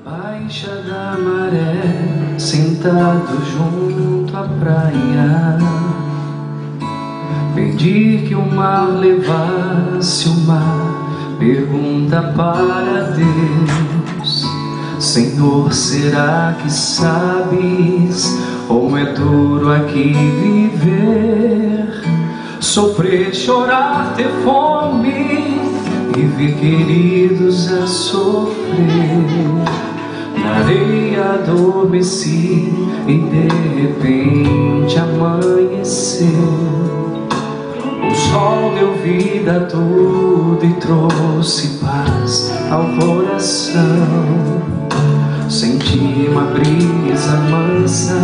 Baixa da maré, sentado junto à praia, pedir que o mar levasse o mar, pergunta para Deus: Senhor, será que sabes como é duro aqui viver? Sofrer, chorar, ter fome e ver queridos a sofrer. Na areia adormeci e de repente amanheceu. O sol deu vida a tudo e trouxe paz ao coração. Senti uma brisa mansa,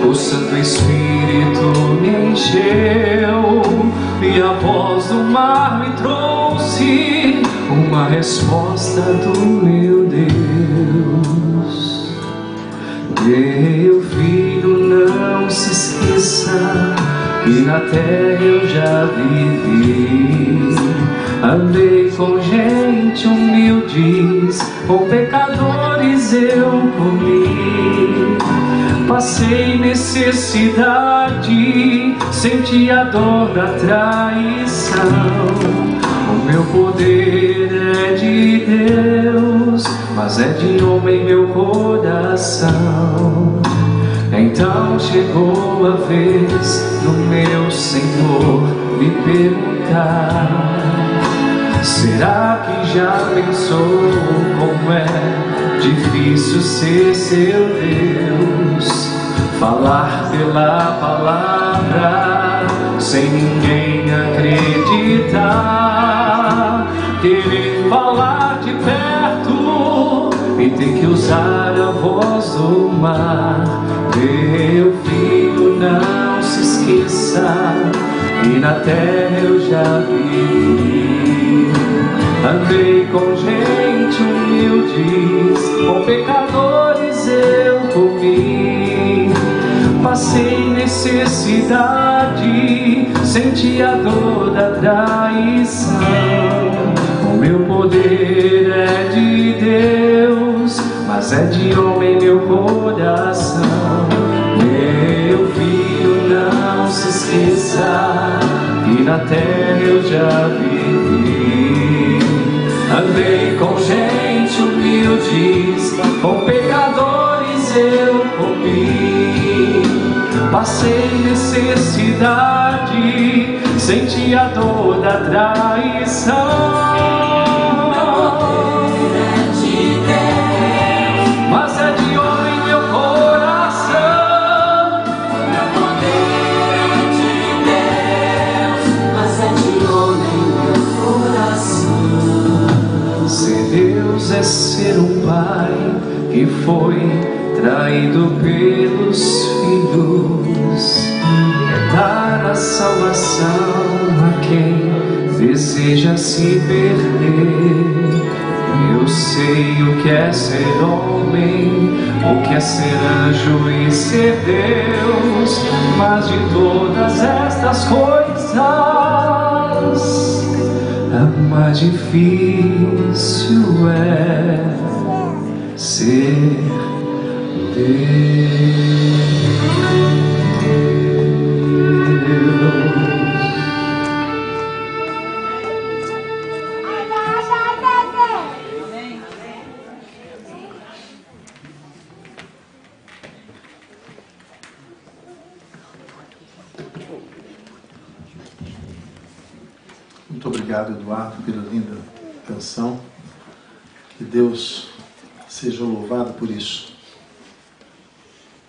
o Santo Espírito me encheu, e a voz do mar me trouxe uma resposta do meu Deus. Meu filho, não se esqueça que na terra eu já vivi. Andei com gente humildes, com pecadores eu comi. Passei necessidade, senti a dor da traição. O meu poder é de Deus, mas é de homem meu coração. Então chegou a vez do meu Senhor me perguntar: será que já pensou como é difícil ser seu Deus? Falar pela palavra sem ninguém acreditar, querer falar de perto e ter que usar a voz do mar. Meu filho, não se esqueça que na terra eu já vivi. Andei com gente humildes, com pecadores eu comi. Passei necessidade, senti a dor da traição. O meu poder é de Deus, mas é de homem meu coração. Meu filho, não se esqueça que na terra eu já vivi. Andei com gente humildes, com pecadores eu comi. Passei necessidade, senti a dor da traição. É ser um pai que foi traído pelos filhos, é dar a salvação a quem deseja se perder. Eu sei o que é ser homem, o que é ser anjo e ser Deus, mas de todas estas coisas a mais difícil é ser Deus. Muito obrigado, Eduardo, pela linda canção. Que Deus seja louvado por isso,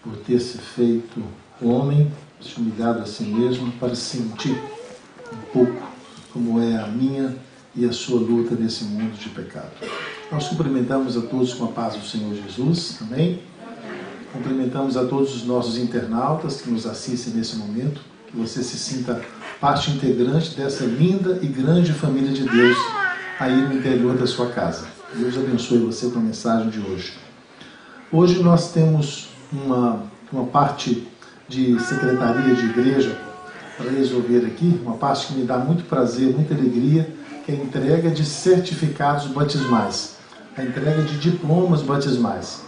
por ter se feito homem, se humilhado a si mesmo, para sentir um pouco como é a minha e a sua luta nesse mundo de pecado. Nós cumprimentamos a todos com a paz do Senhor Jesus, amém? Cumprimentamos a todos os nossos internautas que nos assistem nesse momento, que você se sinta parte integrante dessa linda e grande família de Deus aí no interior da sua casa. Deus abençoe você com a mensagem de hoje. Hoje nós temos uma parte de secretaria de igreja para resolver aqui, uma parte que me dá muito prazer, muita alegria, que é a entrega de certificados batismais. a entrega de diplomas batismais.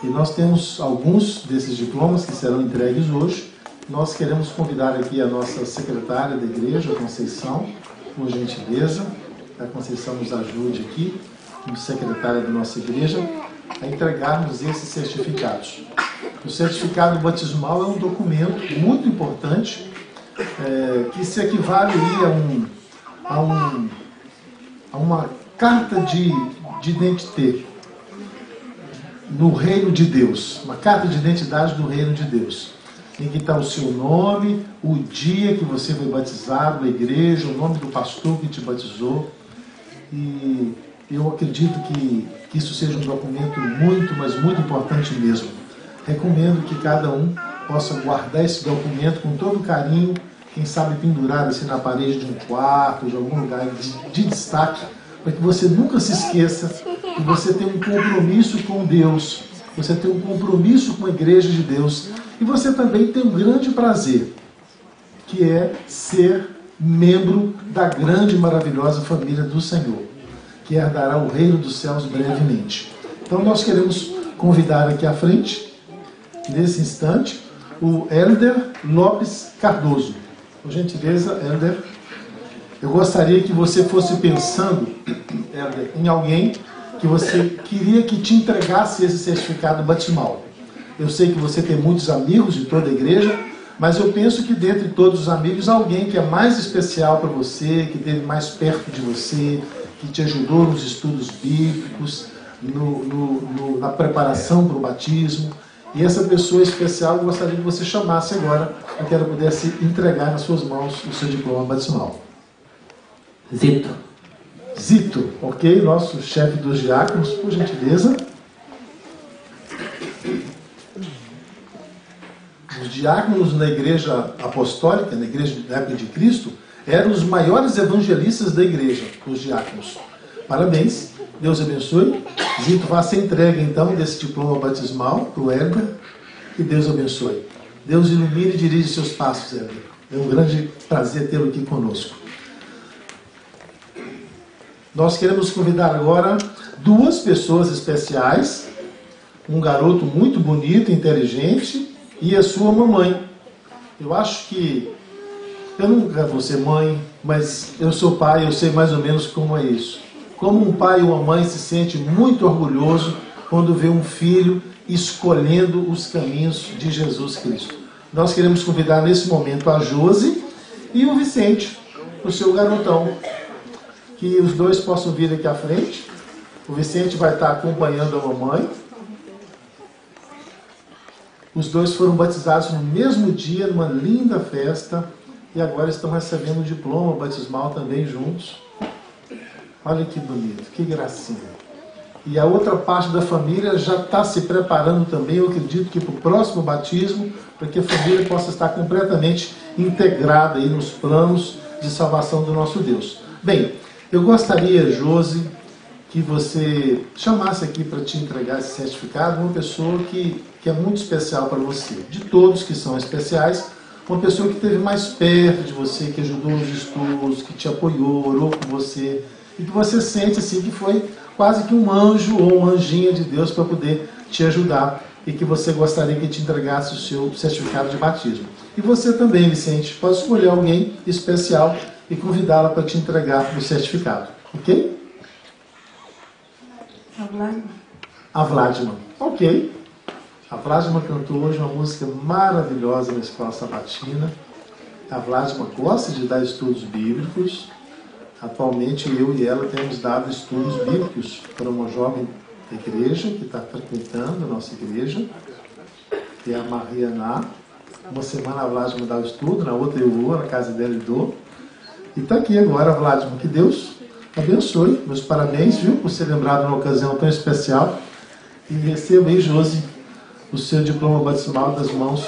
E nós temos alguns desses diplomas que serão entregues hoje. Nós queremos convidar aqui a nossa secretária da igreja, Conceição, por gentileza. A Conceição nos ajude aqui, como secretária da nossa igreja, a entregarmos esses certificados. O certificado batismal é um documento muito importante, que se equivale a uma carta de identidade no reino de Deus, uma carta de identidade do reino de Deus, em que está o seu nome, o dia que você foi batizado, a igreja, o nome do pastor que te batizou. E eu acredito que isso seja um documento muito, mas muito importante mesmo. Recomendo que cada um possa guardar esse documento com todo carinho, quem sabe pendurado assim na parede de um quarto, de algum lugar de destaque, para que você nunca se esqueça que você tem um compromisso com Deus, você tem um compromisso com a igreja de Deus, e você também tem um grande prazer, que é ser membro da grande e maravilhosa família do Senhor, que herdará o reino dos céus brevemente. Então nós queremos convidar aqui à frente, nesse instante, o Hélder Lopes Cardoso. Por gentileza, Hélder, eu gostaria que você fosse pensando, Hélder, em alguém que você queria que te entregasse esse certificado batismal. Eu sei que você tem muitos amigos de toda a igreja, mas eu penso que dentre todos os amigos, alguém que é mais especial para você, que esteve mais perto de você, que te ajudou nos estudos bíblicos, na preparação para o batismo. E essa pessoa especial eu gostaria que você chamasse agora, para que ela pudesse entregar nas suas mãos o seu diploma batismal. Zito. Zito, ok? Nosso chefe dos diáconos, por gentileza. Os diáconos na igreja apostólica, na igreja da época de Cristo, eram os maiores evangelistas da igreja, os diáconos. Parabéns, Deus abençoe. Zito, vá ser entregue então desse diploma batismal para o Hélder. Que Deus abençoe. Deus ilumine e dirige seus passos, Hélder. É um grande prazer tê-lo aqui conosco. Nós queremos convidar agora duas pessoas especiais, um garoto muito bonito, inteligente, e a sua mamãe. Eu acho que eu nunca vou ser mãe, mas eu sou pai, eu sei mais ou menos como é isso. Como um pai ou uma mãe se sente muito orgulhoso quando vê um filho escolhendo os caminhos de Jesus Cristo. Nós queremos convidar nesse momento a Josi e o Vicente, o seu garotão. Que os dois possam vir aqui à frente. O Vicente vai estar acompanhando a mamãe. Os dois foram batizados no mesmo dia, numa linda festa, e agora estão recebendo o diploma batismal também juntos. Olha que bonito, que gracinha. E a outra parte da família já está se preparando também, eu acredito que para o próximo batismo, para que a família possa estar completamente integrada aí nos planos de salvação do nosso Deus. Bem, eu gostaria, Josi, que você chamasse aqui para te entregar esse certificado uma pessoa que é muito especial para você. De todos que são especiais, uma pessoa que esteve mais perto de você, que ajudou nos estudos, que te apoiou, orou com você, e que você sente assim que foi quase que um anjo ou uma anjinha de Deus para poder te ajudar, e que você gostaria que te entregasse o seu certificado de batismo. E você também, Vicente, pode escolher alguém especial e convidá-la para te entregar o certificado. Ok? A Vladima. A Vladima. Ok. A Vladima cantou hoje uma música maravilhosa na escola sabatina. A Vladima gosta de dar estudos bíblicos. Atualmente eu e ela temos dado estudos bíblicos para uma jovem da igreja que está frequentando a nossa igreja, que é a Mariana. Uma semana a Vladima dá o estudo, na outra eu vou, na casa dela e dou. E está aqui agora, Vladima, que Deus abençoe. Meus parabéns, viu, por ser lembrado numa ocasião tão especial. E receba aí, Josi, o seu diploma batismal das mãos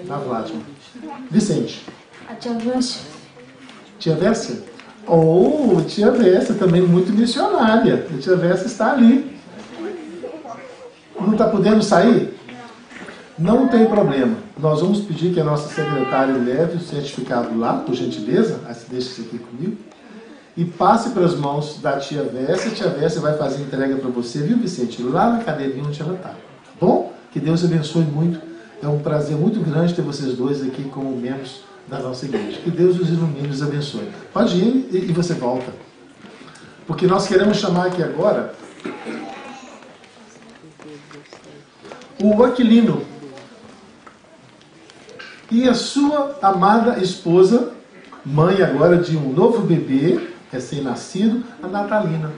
da Vladima. Vicente. A tia Vância. Tia Vércia? Oh, tia Vércia, também muito missionária. A tia Vércia está ali. Não está podendo sair? Não tem problema. Nós vamos pedir que a nossa secretária leve o certificado lá, por gentileza. Deixa isso aqui comigo. e passe para as mãos da tia Véssia. A tia Véssia vai fazer entrega para você, viu, Vicente? Lá na cadeirinha onde ela está. Tá bom? Que Deus abençoe muito. É um prazer muito grande ter vocês dois aqui como membros da nossa igreja. Que Deus os ilumine e os abençoe. Pode ir e você volta. Porque nós queremos chamar aqui agora o Aquilino e a sua amada esposa, mãe agora de um novo bebê, recém-nascido, a Natalina.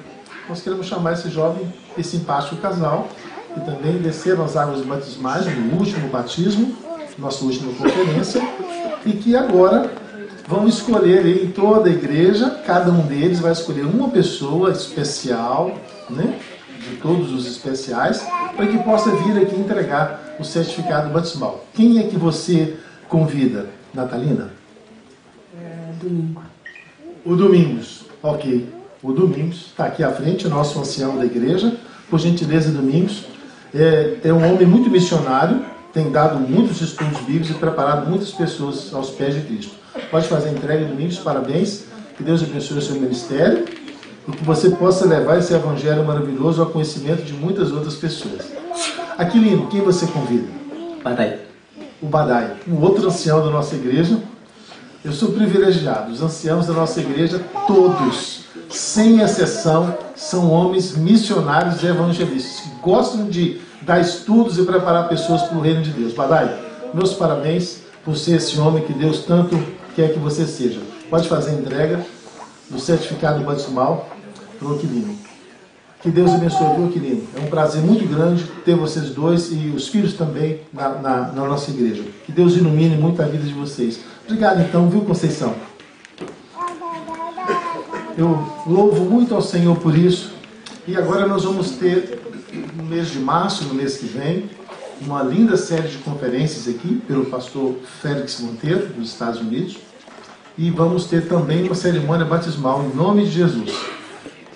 Nós queremos chamar esse jovem e simpático casal, que também desceram as águas batismais no último batismo, nossa última conferência, e que agora vão escolher em toda a igreja, cada um deles vai escolher uma pessoa especial, né, de todos os especiais, para que possa vir aqui entregar o certificado batismal. Quem é que você convida, Natalina? Domingo. O Domingos, ok. O Domingos está aqui à frente, o nosso ancião da igreja. Por gentileza, Domingos. É um homem muito missionário, tem dado muitos estudos bíblicos e preparado muitas pessoas aos pés de Cristo. Pode fazer a entrega, Domingos, parabéns. Que Deus abençoe o seu ministério e que você possa levar esse evangelho maravilhoso ao conhecimento de muitas outras pessoas. Aquilino, quem você convida? Badai. O Badai, o outro ancião da nossa igreja. Eu sou privilegiado. Os anciãos da nossa igreja, todos, sem exceção, são homens missionários e evangelistas, que gostam de dar estudos e preparar pessoas para o reino de Deus. Badai, meus parabéns por ser esse homem que Deus tanto quer que você seja. Pode fazer a entrega do certificado batismal para o Aquilino. Que Deus abençoe o Aquilino. É um prazer muito grande ter vocês dois e os filhos também na nossa igreja. Que Deus ilumine muito a vida de vocês. Obrigado então, viu, Conceição? Eu louvo muito ao Senhor por isso. E agora nós vamos ter, no mês de março, no mês que vem, uma linda série de conferências aqui, pelo pastor Félix Monteiro, dos Estados Unidos. E vamos ter também uma cerimônia batismal, em nome de Jesus.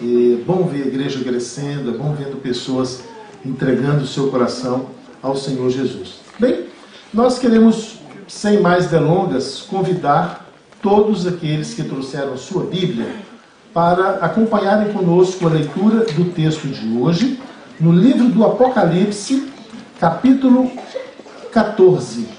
É bom ver a igreja crescendo, é bom vendo pessoas entregando o seu coração ao Senhor Jesus. Bem, nós queremos, sem mais delongas, convidar todos aqueles que trouxeram sua Bíblia para acompanharem conosco a leitura do texto de hoje, no livro do Apocalipse, capítulo 14.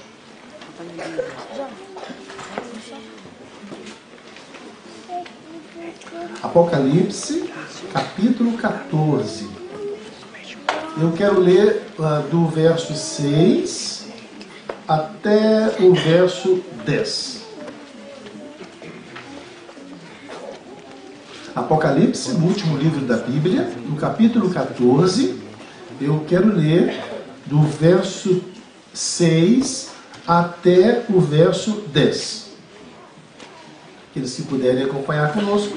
Apocalipse, capítulo 14. Eu quero ler do verso 6 até o verso 10. Apocalipse, no último livro da Bíblia, no capítulo 14, eu quero ler do verso 6 até o verso 10. Aqueles que puderem acompanhar conosco,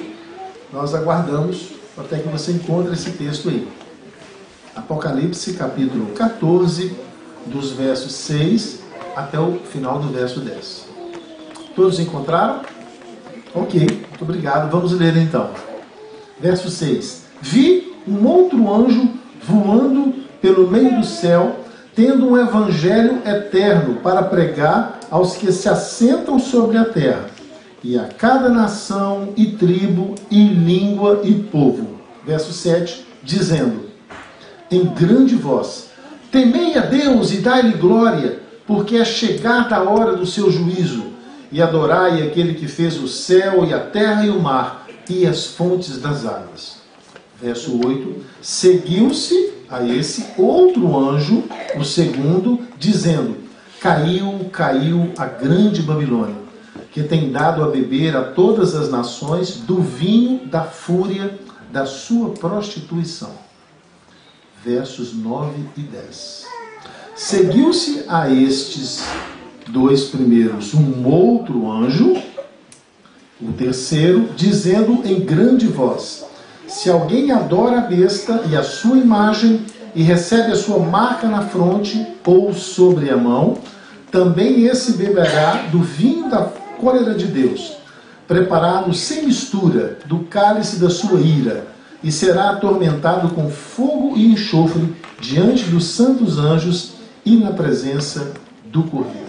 nós aguardamos até que você encontre esse texto aí. Apocalipse, capítulo 14, dos versos 6 até o final do verso 10. Todos encontraram? Ok, muito obrigado. Vamos ler então. Verso 6. Vi um outro anjo voando pelo meio do céu, tendo um evangelho eterno para pregar aos que se assentam sobre a terra, e a cada nação, e tribo, e língua, e povo. Verso 7, dizendo, em grande voz, temei a Deus e dai-lhe glória, porque é chegada a hora do seu juízo, e adorai aquele que fez o céu, e a terra, e o mar, e as fontes das águas. Verso 8, seguiu-se a esse outro anjo, o segundo, dizendo, caiu, caiu a grande Babilônia, que tem dado a beber a todas as nações do vinho da fúria da sua prostituição. Versos 9 e 10. Seguiu-se a estes dois primeiros um outro anjo, o terceiro, dizendo em grande voz, se alguém adora a besta e a sua imagem e recebe a sua marca na fronte ou sobre a mão, também esse beberá do vinho da cólera de Deus, preparado sem mistura do cálice da sua ira, e será atormentado com fogo e enxofre diante dos santos anjos e na presença do Cordeiro.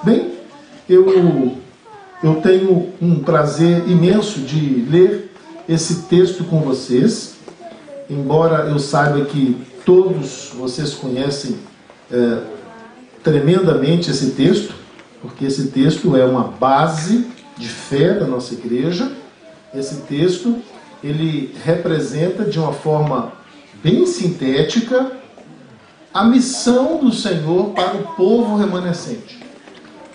Bem, eu tenho um prazer imenso de ler esse texto com vocês, embora eu saiba que todos vocês conhecem tremendamente esse texto, porque esse texto é uma base de fé da nossa igreja. Esse texto, ele representa de uma forma bem sintética a missão do Senhor para o povo remanescente,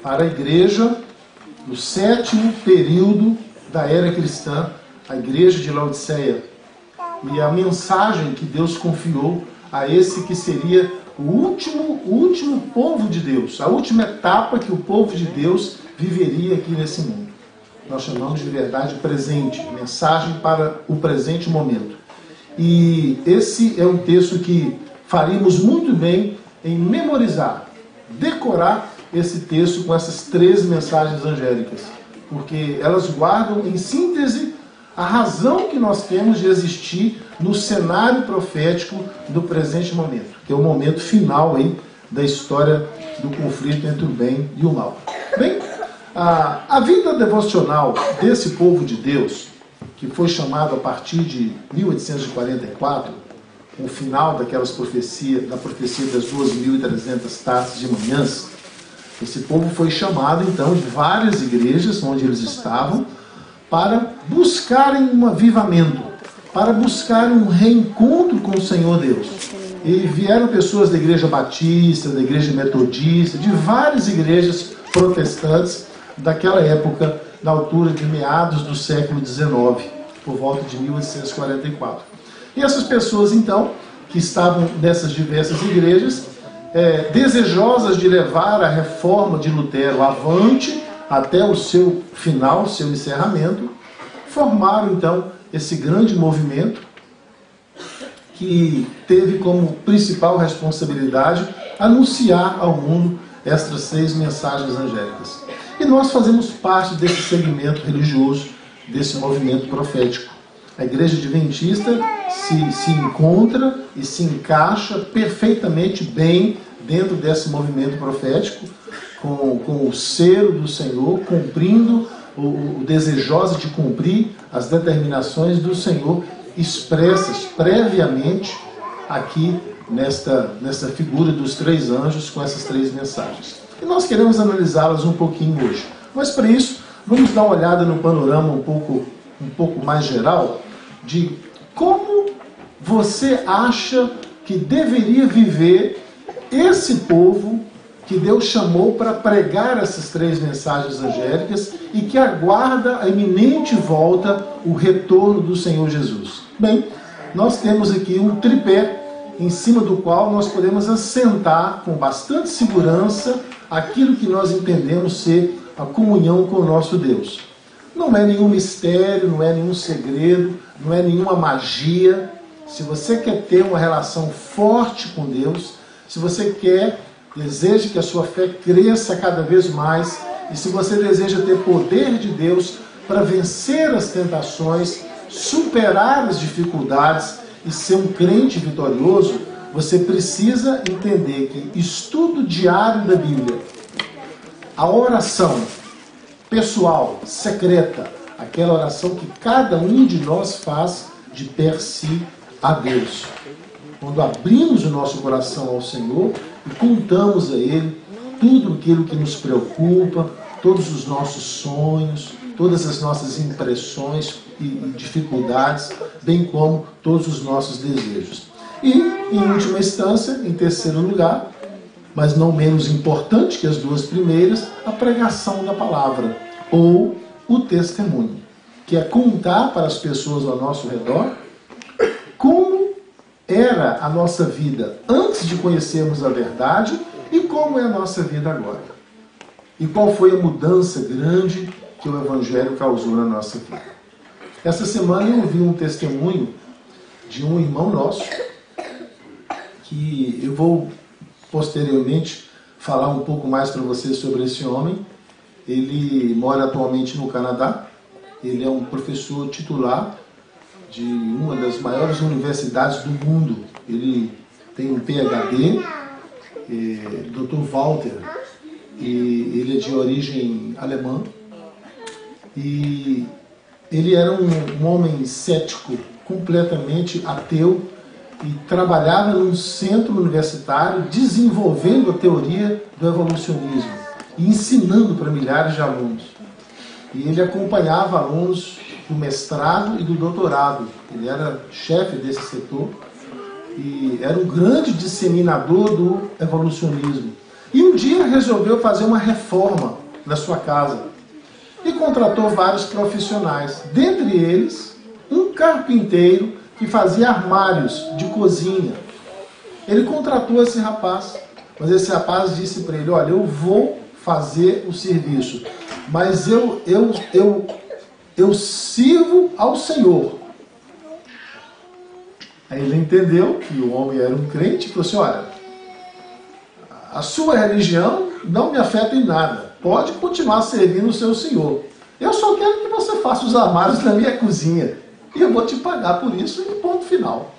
para a igreja do 7º período da era cristã, a igreja de Laodiceia, e a mensagem que Deus confiou a esse que seria o último povo de Deus, a última etapa que o povo de Deus viveria aqui nesse mundo. Nós chamamos de verdade presente, mensagem para o presente momento. E esse é um texto que faríamos muito bem em memorizar, decorar esse texto com essas 3 mensagens angélicas, porque elas guardam em síntese a razão que nós temos de existir no cenário profético do presente momento, que é o momento final aí da história do conflito entre o bem e o mal. Bem, a vida devocional desse povo de Deus, que foi chamado a partir de 1844, o final daquelas profecias, da profecia das 2.300 taças de manhãs, esse povo foi chamado então de várias igrejas onde eles estavam para buscarem um avivamento, para buscarem um reencontro com o Senhor Deus. E vieram pessoas da igreja batista, da igreja metodista, de várias igrejas protestantes daquela época, na altura de meados do século XIX, por volta de 1844. E essas pessoas, então, que estavam nessas diversas igrejas, desejosas de levar a reforma de Lutero avante até o seu final, seu encerramento, formaram, então, esse grande movimento que teve como principal responsabilidade anunciar ao mundo estas 6 mensagens angélicas. E nós fazemos parte desse segmento religioso, desse movimento profético. A Igreja Adventista se encontra e se encaixa perfeitamente bem dentro desse movimento profético, com o selo do Senhor, cumprindo o desejosa de cumprir as determinações do Senhor expressas previamente aqui nesta figura dos 3 anjos com essas 3 mensagens. E nós queremos analisá-las um pouquinho hoje. Mas para isso, vamos dar uma olhada no panorama um pouco mais geral de como você acha que deveria viver esse povo que Deus chamou para pregar essas 3 mensagens angélicas e que aguarda a iminente volta, o retorno do Senhor Jesus. Bem, nós temos aqui um tripé em cima do qual nós podemos assentar com bastante segurança aquilo que nós entendemos ser a comunhão com o nosso Deus. Não é nenhum mistério, não é nenhum segredo, não é nenhuma magia. Se você quer ter uma relação forte com Deus, se você deseja que a sua fé cresça cada vez mais, e se você deseja ter poder de Deus para vencer as tentações, superar as dificuldades e ser um crente vitorioso, você precisa entender que estudo diário da Bíblia, a oração pessoal, secreta, aquela oração que cada um de nós faz de per si a Deus. Quando abrimos o nosso coração ao Senhor e contamos a Ele tudo aquilo que nos preocupa, todos os nossos sonhos, todas as nossas impressões e dificuldades, bem como todos os nossos desejos. E, em última instância, em terceiro lugar, mas não menos importante que as 2 primeiras, a pregação da palavra, ou o testemunho, que é contar para as pessoas ao nosso redor como era a nossa vida antes de conhecermos a verdade e como é a nossa vida agora. E qual foi a mudança grande que o Evangelho causou na nossa vida. Essa semana eu ouvi um testemunho de um irmão nosso, que eu vou posteriormente falar um pouco mais para vocês sobre esse homem. Ele mora atualmente no Canadá, ele é um professor titular de uma das maiores universidades do mundo. Ele tem um PhD, Dr. Walter, e ele é de origem alemã. E ele era um homem cético, completamente ateu, e trabalhava num centro universitário desenvolvendo a teoria do evolucionismo e ensinando para milhares de alunos. E ele acompanhava alunos do mestrado e do doutorado. Ele era chefe desse setor e era um grande disseminador do evolucionismo. E um dia resolveu fazer uma reforma na sua casa e contratou vários profissionais, dentre eles um carpinteiro que fazia armários de cozinha. Ele contratou esse rapaz, mas esse rapaz disse para ele: olha, eu vou fazer o serviço, mas eu sirvo ao Senhor. Aí ele entendeu que o homem era um crente e falou assim: olha, a sua religião não me afeta em nada, pode continuar servindo o seu Senhor. Eu só quero que você faça os armários na minha cozinha e eu vou te pagar por isso, e ponto final.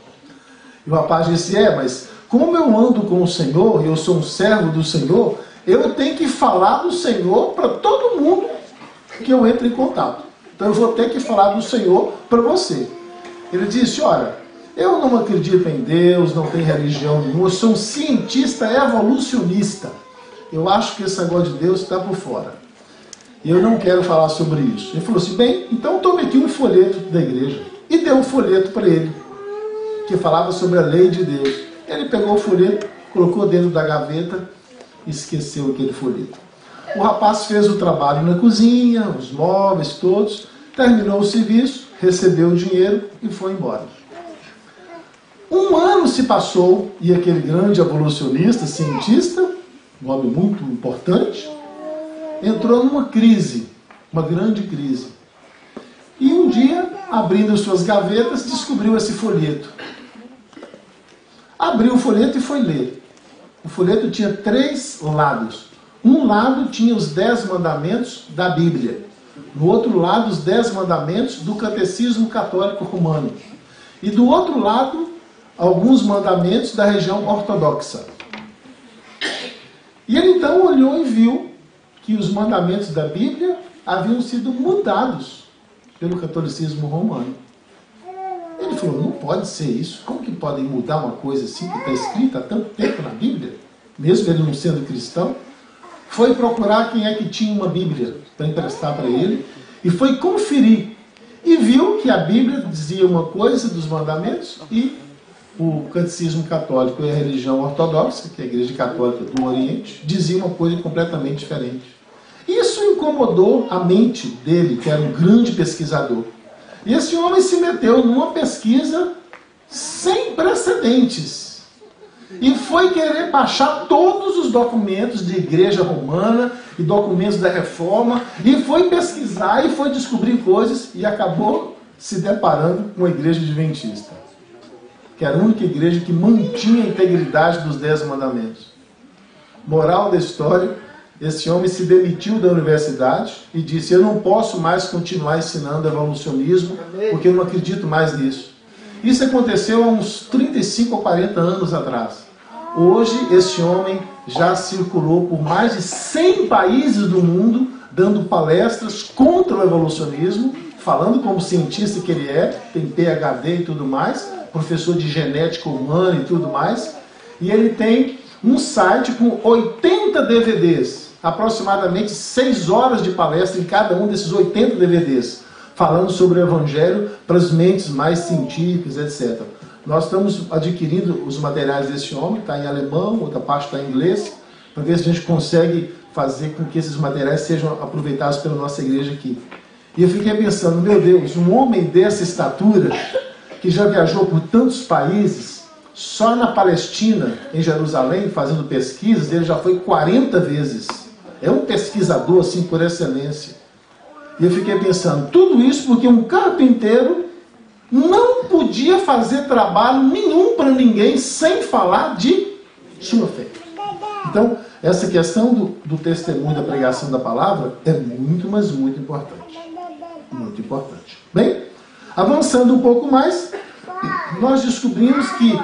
E o rapaz disse: mas como eu ando com o Senhor e eu sou um servo do Senhor, eu tenho que falar do Senhor para todo mundo que eu entre em contato. Então eu vou ter que falar do Senhor para você. Ele disse: olha, eu não acredito em Deus, não tenho religião nenhuma, eu sou um cientista evolucionista. Eu acho que esse negócio de Deus está por fora. E eu não quero falar sobre isso. Ele falou assim: bem, então tome aqui um folheto da igreja. E deu um folheto para ele, que falava sobre a lei de Deus. Ele pegou o folheto, colocou dentro da gaveta e esqueceu aquele folheto. O rapaz fez o trabalho na cozinha, os móveis todos, terminou o serviço, recebeu o dinheiro e foi embora. Um ano se passou e aquele grande evolucionista, cientista, um homem muito importante, entrou numa crise, uma grande crise. E um dia, abrindo suas gavetas, descobriu esse folheto. Abriu o folheto e foi ler. O folheto tinha 3 lados. Um lado tinha os 10 mandamentos da Bíblia. No outro lado, os 10 mandamentos do Catecismo Católico Romano. E do outro lado, alguns mandamentos da religião ortodoxa. E ele então olhou e viu que os mandamentos da Bíblia haviam sido mudados pelo catolicismo romano. Ele falou: não pode ser isso. Como que podem mudar uma coisa assim que está escrita há tanto tempo na Bíblia? Mesmo ele não sendo cristão. Foi procurar quem é que tinha uma Bíblia para emprestar para ele e foi conferir. E viu que a Bíblia dizia uma coisa dos mandamentos e o catecismo católico e a religião ortodoxa, que é a igreja católica do Oriente, dizia uma coisa completamente diferente. Isso incomodou a mente dele, que era um grande pesquisador. E esse homem se meteu numa pesquisa sem precedentes. E foi querer baixar todos os documentos de igreja romana e documentos da reforma, e foi pesquisar e foi descobrir coisas, e acabou se deparando com a igreja adventista, que era a única igreja que mantinha a integridade dos 10 mandamentos. Moral da história: esse homem se demitiu da universidade e disse: eu não posso mais continuar ensinando evolucionismo, porque eu não acredito mais nisso. Isso aconteceu há uns 35 ou 40 anos atrás. Hoje, esse homem já circulou por mais de 100 países do mundo, dando palestras contra o evolucionismo, falando como cientista que ele é, tem PhD e tudo mais, professor de genética humana e tudo mais. E ele tem um site com 80 DVDs, aproximadamente 6 horas de palestra em cada um desses 80 DVDs, falando sobre o Evangelho para as mentes mais científicas, etc. Nós estamos adquirindo os materiais desse homem, está em alemão, outra parte está em inglês, para ver se a gente consegue fazer com que esses materiais sejam aproveitados pela nossa igreja aqui. E eu fiquei pensando: meu Deus, um homem dessa estatura, que já viajou por tantos países, só na Palestina, em Jerusalém, fazendo pesquisas, ele já foi 40 vezes. É um pesquisador assim por excelência. E eu fiquei pensando, tudo isso porque um carpinteiro não podia fazer trabalho nenhum para ninguém sem falar de sua fé. Então, essa questão do testemunho, da pregação da palavra é muito, mas muito importante. Muito importante. Bem, avançando um pouco mais, nós descobrimos que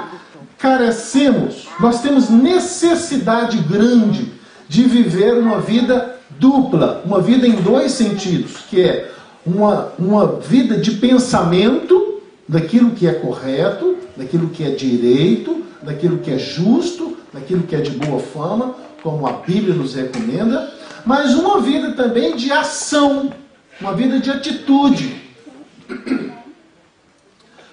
carecemos, nós temos necessidade grande de viver uma vida dupla, uma vida em 2 sentidos, que é uma vida de pensamento daquilo que é correto, daquilo que é direito, daquilo que é justo, daquilo que é de boa fama, como a Bíblia nos recomenda, mas uma vida também de ação, uma vida de atitude.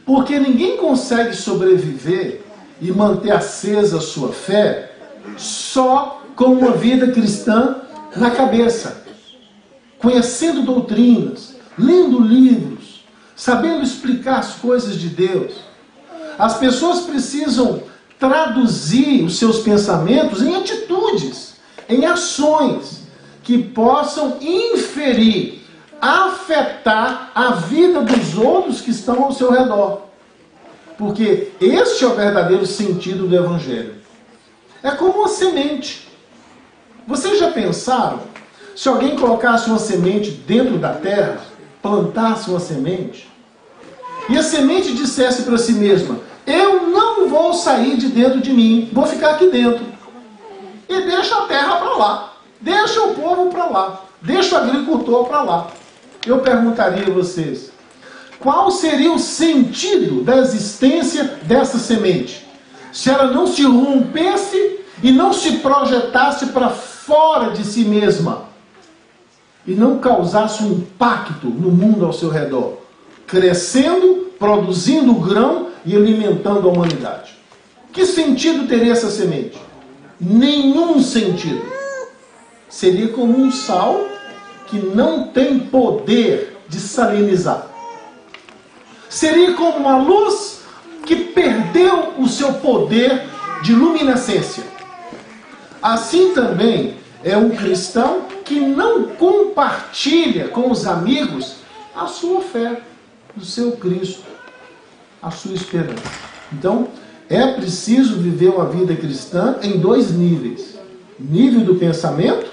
Porque ninguém consegue sobreviver e manter acesa a sua fé só com uma vida cristã na cabeça, conhecendo doutrinas, lendo livros, sabendo explicar as coisas de Deus. As pessoas precisam traduzir os seus pensamentos em atitudes, em ações que possam inferir, afetar a vida dos outros que estão ao seu redor. Porque este é o verdadeiro sentido do Evangelho. É como uma semente. Vocês já pensaram, se alguém colocasse uma semente dentro da terra, plantasse uma semente, e a semente dissesse para si mesma: eu não vou sair de dentro de mim, vou ficar aqui dentro. E deixa a terra para lá, deixa o povo para lá, deixa o agricultor para lá. Eu perguntaria a vocês, qual seria o sentido da existência dessa semente? Se ela não se rompesse e não se projetasse para fora de si mesma e não causasse um impacto no mundo ao seu redor, crescendo, produzindo grão e alimentando a humanidade. Que sentido teria essa semente? Nenhum sentido. Seria como um sal que não tem poder de salinizar. Seria como uma luz que perdeu o seu poder de luminescência. Assim também é um cristão que não compartilha com os amigos a sua fé, o seu Cristo, a sua esperança. Então, é preciso viver uma vida cristã em dois níveis. Nível do pensamento,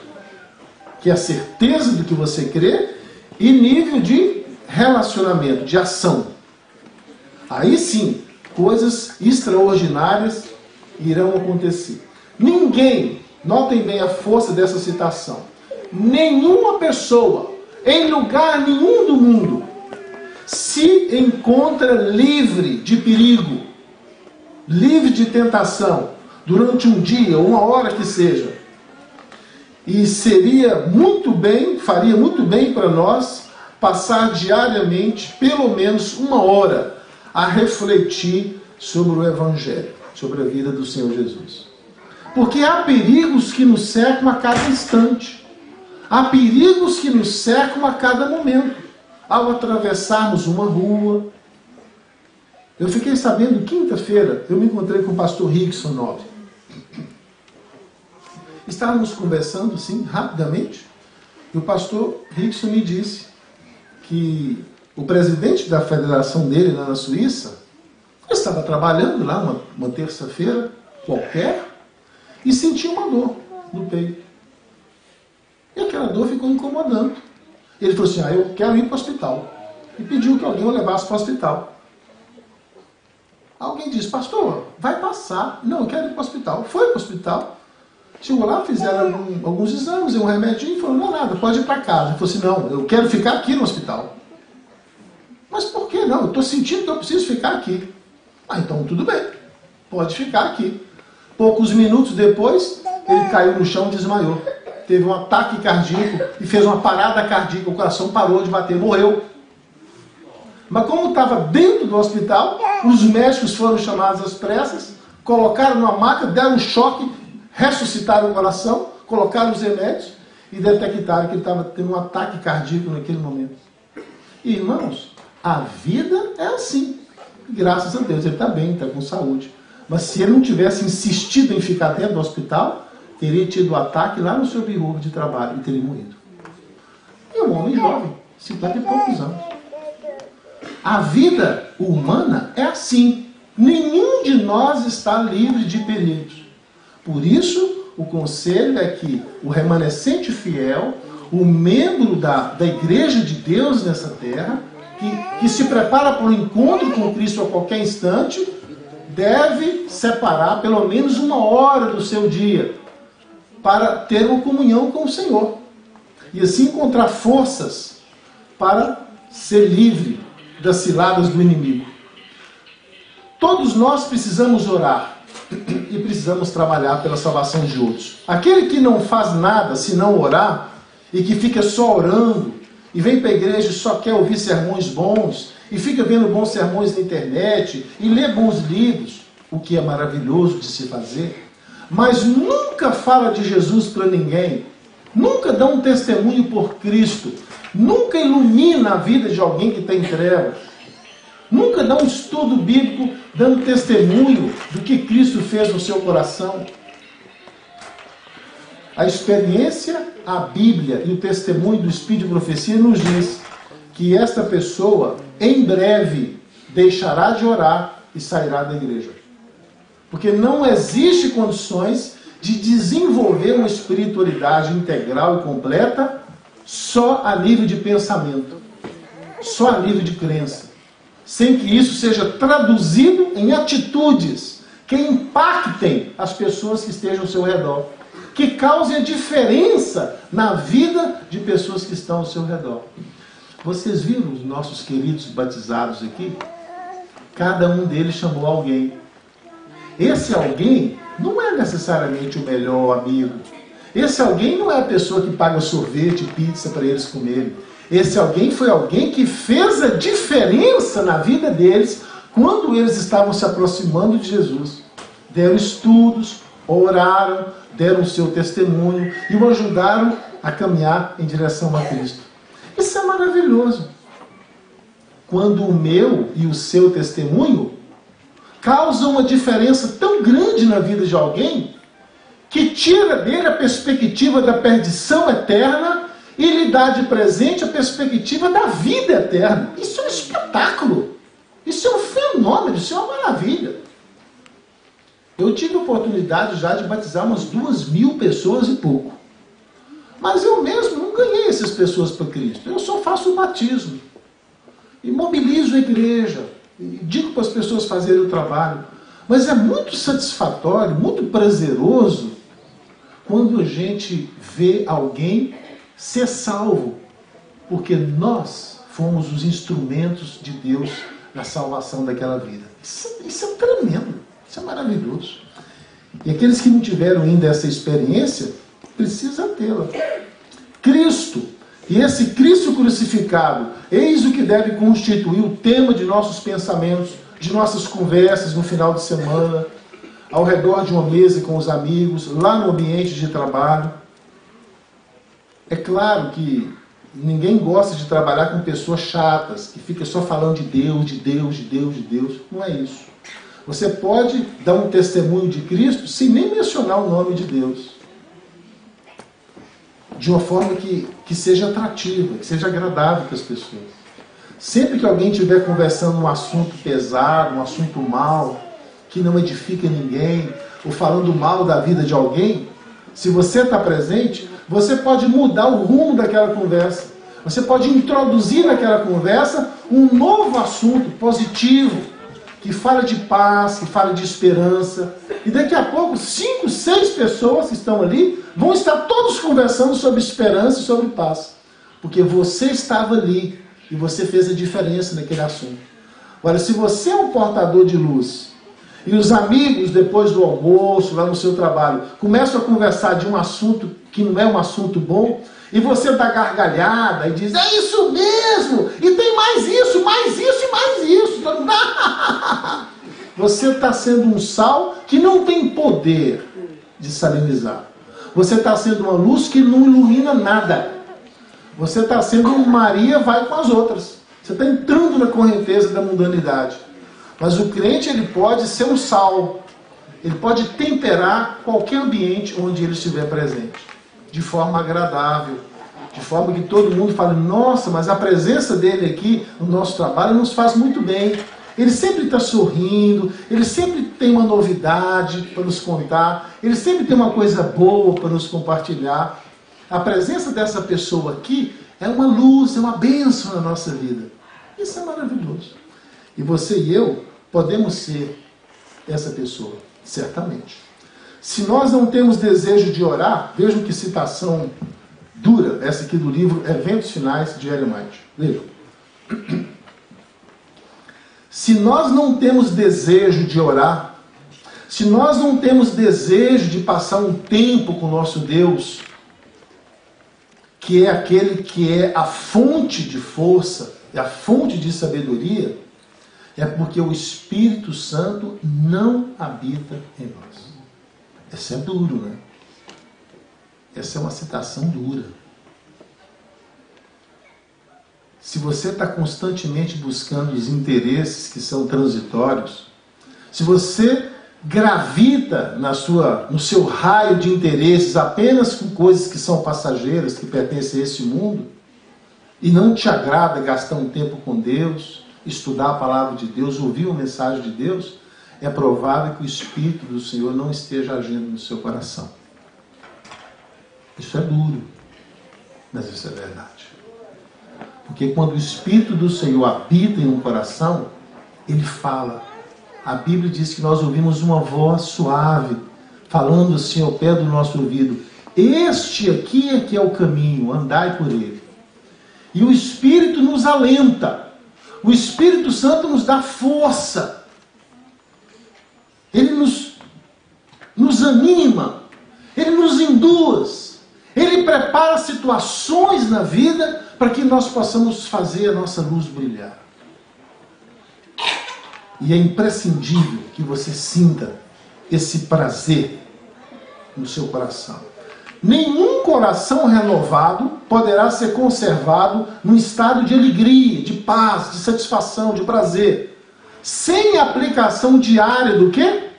que é a certeza do que você crê, e nível de relacionamento, de ação. Aí sim, coisas extraordinárias irão acontecer. Ninguém, notem bem a força dessa citação, nenhuma pessoa, em lugar nenhum do mundo, se encontra livre de perigo, livre de tentação, durante um dia, uma hora que seja. E seria muito bem, faria muito bem para nós passar diariamente, pelo menos uma hora, a refletir sobre o Evangelho, sobre a vida do Senhor Jesus. Porque há perigos que nos cercam a cada instante. Há perigos que nos cercam a cada momento. Ao atravessarmos uma rua. Eu fiquei sabendo, quinta-feira, eu me encontrei com o pastor Rickson Nobre. Estávamos conversando, assim, rapidamente, e o pastor Rickson me disse que o presidente da federação dele lá na Suíça estava trabalhando lá uma terça-feira qualquer e sentia uma dor no peito. E aquela dor ficou incomodando. Ele falou assim: eu quero ir para o hospital. E pediu que alguém o levasse para o hospital. Alguém disse: pastor, vai passar. Não, eu quero ir para o hospital. Foi para o hospital. Chegou lá, fizeram alguns exames, um remedinho, e falou: não é nada, pode ir para casa. Ele falou assim: não, eu quero ficar aqui no hospital. Mas por que não? Eu estou sentindo que eu preciso ficar aqui. Então tudo bem, pode ficar aqui. Poucos minutos depois, ele caiu no chão e desmaiou. Teve um ataque cardíaco e fez uma parada cardíaca, o coração parou de bater, morreu. Mas como estava dentro do hospital, os médicos foram chamados às pressas, colocaram numa maca, deram um choque, ressuscitaram o coração, colocaram os remédios e detectaram que ele estava tendo um ataque cardíaco naquele momento. E, irmãos, a vida é assim. Graças a Deus, ele está bem, está com saúde. Mas se ele não tivesse insistido em ficar dentro do hospital, teria tido o ataque lá no seu birro de trabalho e teria morrido. E um homem jovem, 50 e poucos anos. A vida humana é assim. Nenhum de nós está livre de perigos. Por isso, o conselho é que o remanescente fiel, o membro da Igreja de Deus nessa terra, que se prepara para o encontro com Cristo a qualquer instante, deve separar pelo menos uma hora do seu dia para ter uma comunhão com o Senhor. E assim encontrar forças para ser livre das ciladas do inimigo. Todos nós precisamos orar e precisamos trabalhar pela salvação de outros. Aquele que não faz nada se não orar e que fica só orando e vem para a igreja e só quer ouvir sermões bons e fica vendo bons sermões na internet e lê bons livros, o que é maravilhoso de se fazer, mas nunca fala de Jesus para ninguém, nunca dá um testemunho por Cristo, nunca ilumina a vida de alguém que está em trevas, nunca dá um estudo bíblico dando testemunho do que Cristo fez no seu coração. A experiência, a Bíblia e o testemunho do Espírito de Profecia nos diz que esta pessoa, em breve, deixará de orar e sairá da igreja. Porque não existe condições de desenvolver uma espiritualidade integral e completa só a nível de pensamento, só a nível de crença, sem que isso seja traduzido em atitudes que impactem as pessoas que estejam ao seu redor, que causem a diferença na vida de pessoas que estão ao seu redor. Vocês viram os nossos queridos batizados aqui? Cada um deles chamou alguém. Esse alguém não é necessariamente o melhor amigo. Esse alguém não é a pessoa que paga sorvete e pizza para eles comerem. Esse alguém foi alguém que fez a diferença na vida deles quando eles estavam se aproximando de Jesus. Deram estudos, oraram, deram o seu testemunho e o ajudaram a caminhar em direção a Cristo. Isso é maravilhoso. Quando o meu e o seu testemunho causam uma diferença tão grande na vida de alguém que tira dele a perspectiva da perdição eterna e lhe dá de presente a perspectiva da vida eterna. Isso é um espetáculo. Isso é um fenômeno, isso é uma maravilha. Eu tive a oportunidade já de batizar umas 2.000 pessoas e pouco. Mas eu mesmo não ganhei essas pessoas para Cristo. Eu só faço o batismo. E mobilizo a igreja. E digo para as pessoas fazerem o trabalho. Mas é muito satisfatório, muito prazeroso, quando a gente vê alguém ser salvo. Porque nós fomos os instrumentos de Deus na salvação daquela vida. Isso é tremendo. Isso é maravilhoso. E aqueles que não tiveram ainda essa experiência, precisam tê-la. Cristo, e esse Cristo crucificado, eis o que deve constituir o tema de nossos pensamentos, de nossas conversas no final de semana, ao redor de uma mesa com os amigos, lá no ambiente de trabalho. É claro que ninguém gosta de trabalhar com pessoas chatas, que ficam só falando de Deus, de Deus, de Deus, de Deus. Não é isso. Você pode dar um testemunho de Cristo sem nem mencionar o nome de Deus. De uma forma que seja atrativa, que seja agradável para as pessoas. Sempre que alguém estiver conversando um assunto pesado, um assunto mau, que não edifica ninguém, ou falando mal da vida de alguém, se você está presente, você pode mudar o rumo daquela conversa. Você pode introduzir naquela conversa um novo assunto positivo, que fala de paz, que fala de esperança. E daqui a pouco, 5, 6 pessoas que estão ali vão estar todos conversando sobre esperança e sobre paz. Porque você estava ali e você fez a diferença naquele assunto. Agora, se você é um portador de luz e os amigos, depois do almoço, lá no seu trabalho, começam a conversar de um assunto que não é um assunto bom, e você dá gargalhada e diz, é isso mesmo, e tem mais isso e mais isso. Você está sendo um sal que não tem poder de salinizar. Você está sendo uma luz que não ilumina nada. Você está sendo um Maria vai com as outras. Você está entrando na correnteza da mundanidade. Mas o crente, ele pode ser um sal. Ele pode temperar qualquer ambiente onde ele estiver presente. De forma agradável. De forma que todo mundo fale, nossa, mas a presença dele aqui no nosso trabalho nos faz muito bem. Ele sempre está sorrindo, ele sempre tem uma novidade para nos contar, ele sempre tem uma coisa boa para nos compartilhar. A presença dessa pessoa aqui é uma luz, é uma bênção na nossa vida. Isso é maravilhoso. E você e eu podemos ser essa pessoa, certamente. Se nós não temos desejo de orar, vejam que citação dura, essa aqui do livro Eventos Finais, de Ellen White. Vejam. Se nós não temos desejo de orar, se nós não temos desejo de passar um tempo com o nosso Deus, que é aquele que é a fonte de força, é a fonte de sabedoria, é porque o Espírito Santo não habita em nós. Isso é duro, né? Essa é uma citação dura. Se você está constantemente buscando os interesses que são transitórios, se você gravita no seu raio de interesses apenas com coisas que são passageiras, que pertencem a esse mundo, e não te agrada gastar um tempo com Deus, estudar a palavra de Deus, ouvir a mensagem de Deus, é provável que o Espírito do Senhor não esteja agindo no seu coração. Isso é duro, mas isso é verdade. Porque quando o Espírito do Senhor habita em um coração, ele fala. A Bíblia diz que nós ouvimos uma voz suave, falando assim ao pé do nosso ouvido: este aqui é que é o caminho, andai por ele. E o Espírito nos alenta. O Espírito Santo nos dá força. Ele nos anima. Ele nos induz. Ele prepara situações na vida para que nós possamos fazer a nossa luz brilhar. E é imprescindível que você sinta esse prazer no seu coração. Nenhum coração renovado poderá ser conservado num estado de alegria, de paz, de satisfação, de prazer, sem a aplicação diária do quê?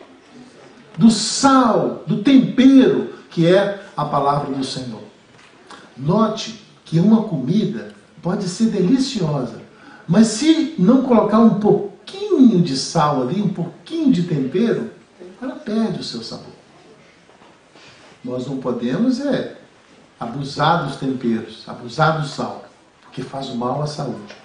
Do sal, do tempero, que é a palavra do Senhor. Note que uma comida pode ser deliciosa, mas se não colocar um pouquinho de sal ali, um pouquinho de tempero, ela perde o seu sabor. Nós não podemos abusar dos temperos, abusar do sal, porque faz mal à saúde.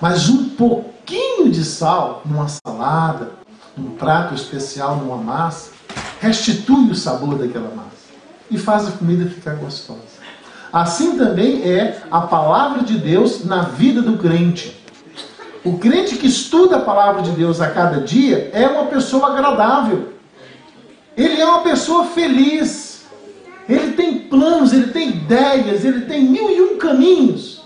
Mas um pouquinho de sal numa salada, num prato especial, numa massa, restitui o sabor daquela massa e faz a comida ficar gostosa. Assim também é a palavra de Deus na vida do crente. O crente que estuda a palavra de Deus a cada dia é uma pessoa agradável. Ele é uma pessoa feliz. Ele tem planos, ele tem ideias, ele tem 1001 caminhos.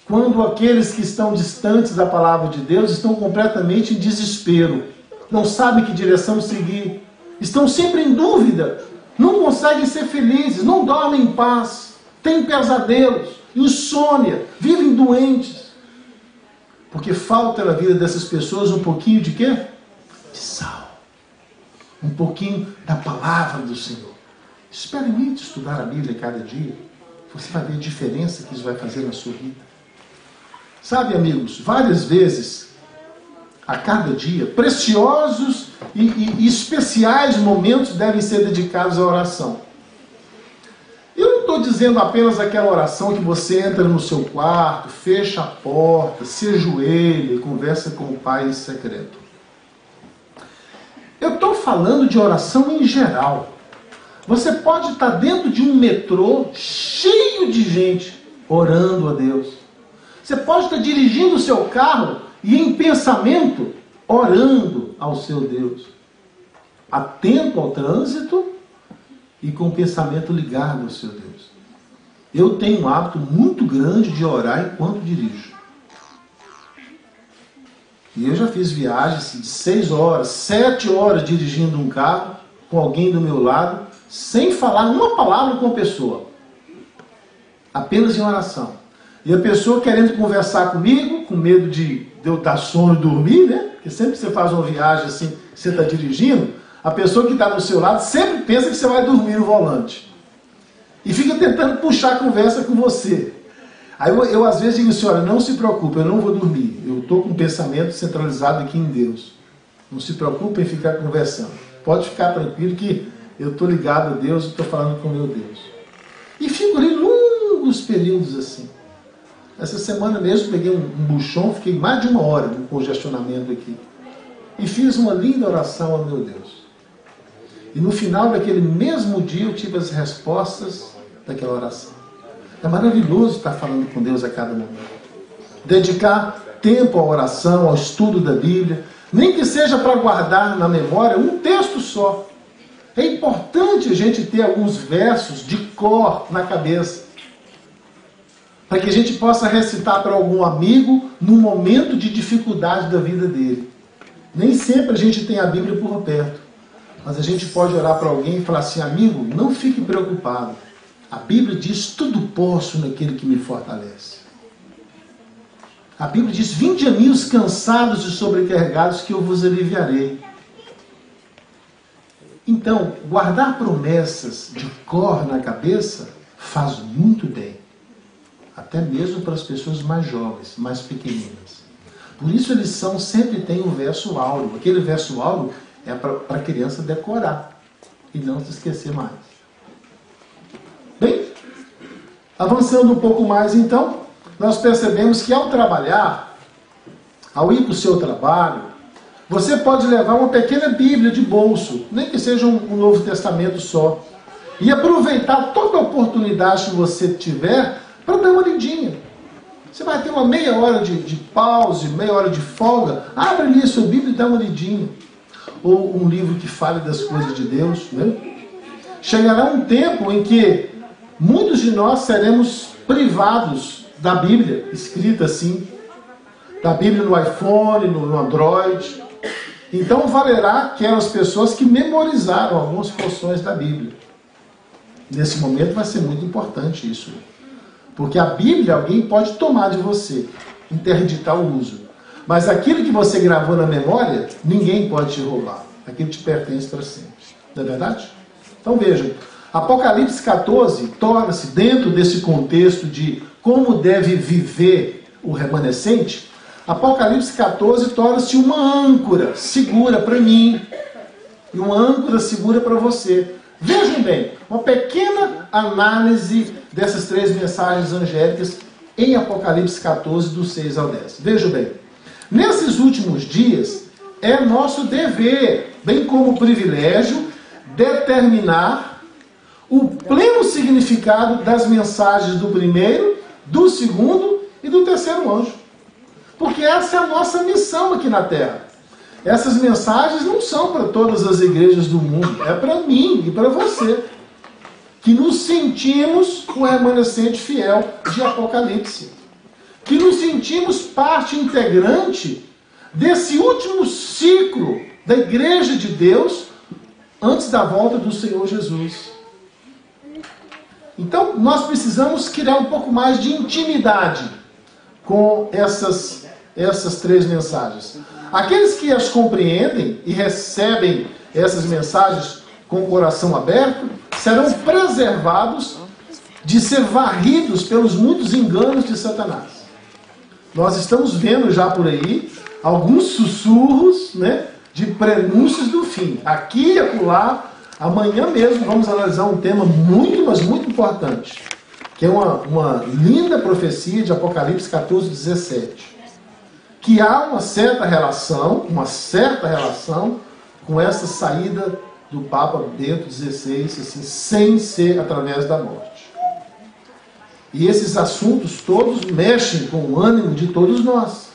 Quando aqueles que estão distantes da palavra de Deus estão completamente em desespero, não sabem que direção seguir, estão sempre em dúvida, não conseguem ser felizes, não dormem em paz, têm pesadelos, insônia, vivem doentes. Porque falta na vida dessas pessoas um pouquinho de quê? De sal. Um pouquinho da palavra do Senhor. Experimente estudar a Bíblia cada dia. Você vai ver a diferença que isso vai fazer na sua vida. Sabe, amigos, várias vezes, a cada dia, preciosos e especiais momentos devem ser dedicados à oração. Eu não estou dizendo apenas aquela oração que você entra no seu quarto, fecha a porta, se ajoelha e conversa com o Pai em secreto. Eu estou falando de oração em geral. Você pode estar dentro de um metrô cheio de gente orando a Deus. Você pode estar dirigindo o seu carro e em pensamento orando ao seu Deus. Atento ao trânsito e com o pensamento ligado ao seu Deus. Eu tenho um hábito muito grande de orar enquanto dirijo. E eu já fiz viagens de 6 horas, 7 horas dirigindo um carro com alguém do meu lado, sem falar uma palavra com a pessoa. Apenas em oração. E a pessoa querendo conversar comigo, com medo de eu dar sono e dormir, né? Porque sempre que você faz uma viagem assim, você está dirigindo, a pessoa que está do seu lado sempre pensa que você vai dormir no volante. E fica tentando puxar a conversa com você. Aí eu às vezes digo assim, olha, não se preocupe, eu não vou dormir. Eu estou com um pensamento centralizado aqui em Deus. Não se preocupe em ficar conversando. Pode ficar tranquilo que eu estou ligado a Deus e estou falando com o meu Deus. E fico ali longos períodos assim. Essa semana mesmo peguei um buchão, fiquei mais de 1 hora no congestionamento aqui. E fiz uma linda oração ao meu Deus. E no final daquele mesmo dia eu tive as respostas daquela oração. É maravilhoso estar falando com Deus a cada momento. dedicar tempo à oração, ao estudo da Bíblia, nem que seja para guardar na memória um texto só. É importante a gente ter alguns versos de cor na cabeça, para que a gente possa recitar para algum amigo no momento de dificuldade da vida dele. Nem sempre a gente tem a Bíblia por perto, mas a gente pode orar para alguém e falar assim: amigo, não fique preocupado. A Bíblia diz: tudo posso naquele que me fortalece. A Bíblia diz: vinde a mim os cansados e sobrecarregados, que eu vos aliviarei. Então, guardar promessas de cor na cabeça faz muito bem. Até mesmo para as pessoas mais jovens, mais pequeninas. Por isso a lição sempre tem um verso áureo. Aquele verso áureo é para a criança decorar e não se esquecer mais. Bem, avançando um pouco mais então, nós percebemos que ao trabalhar, ao ir para o seu trabalho, você pode levar uma pequena Bíblia de bolso, nem que seja um Novo Testamento só, e aproveitar toda a oportunidade que você tiver para dar uma lidinha. Você vai ter uma meia hora de pause, meia hora de folga, abre ali a sua Bíblia e dá uma lidinha. Ou um livro que fale das coisas de Deus. Né? Chegará um tempo em que muitos de nós seremos privados da Bíblia, escrita assim, da Bíblia no iPhone, no Android. Então valerá aquelas pessoas que memorizaram algumas porções da Bíblia. Nesse momento vai ser muito importante isso. Porque a Bíblia alguém pode tomar de você, interditar o uso. Mas aquilo que você gravou na memória, ninguém pode te roubar. Aquilo te pertence para sempre. Não é verdade? Então vejam, Apocalipse 14 torna-se, dentro desse contexto de como deve viver o remanescente, Apocalipse 14 torna-se uma âncora segura para mim e uma âncora segura para você. Vejam bem, uma pequena análise dessas três mensagens angélicas em Apocalipse 14, do 6 ao 10. Vejam bem, nesses últimos dias é nosso dever, bem como privilégio, determinar o pleno significado das mensagens do primeiro, do segundo e do terceiro anjo. Porque essa é a nossa missão aqui na Terra. Essas mensagens não são para todas as igrejas do mundo, é para mim e para você, que nos sentimos o remanescente fiel de Apocalipse, que nos sentimos parte integrante desse último ciclo da igreja de Deus antes da volta do Senhor Jesus. Então, nós precisamos criar um pouco mais de intimidade com essas três mensagens. Aqueles que as compreendem e recebem essas mensagens com o coração aberto, serão preservados de ser varridos pelos muitos enganos de Satanás. Nós estamos vendo já por aí alguns sussurros, né, de prenúncios do fim. Aqui e acolá, amanhã mesmo vamos analisar um tema muito, mas muito importante, que é uma linda profecia de Apocalipse 14, 17. Que há uma certa relação com essa saída do Papa Bento XVI, assim, sem ser através da morte. E esses assuntos todos mexem com o ânimo de todos nós,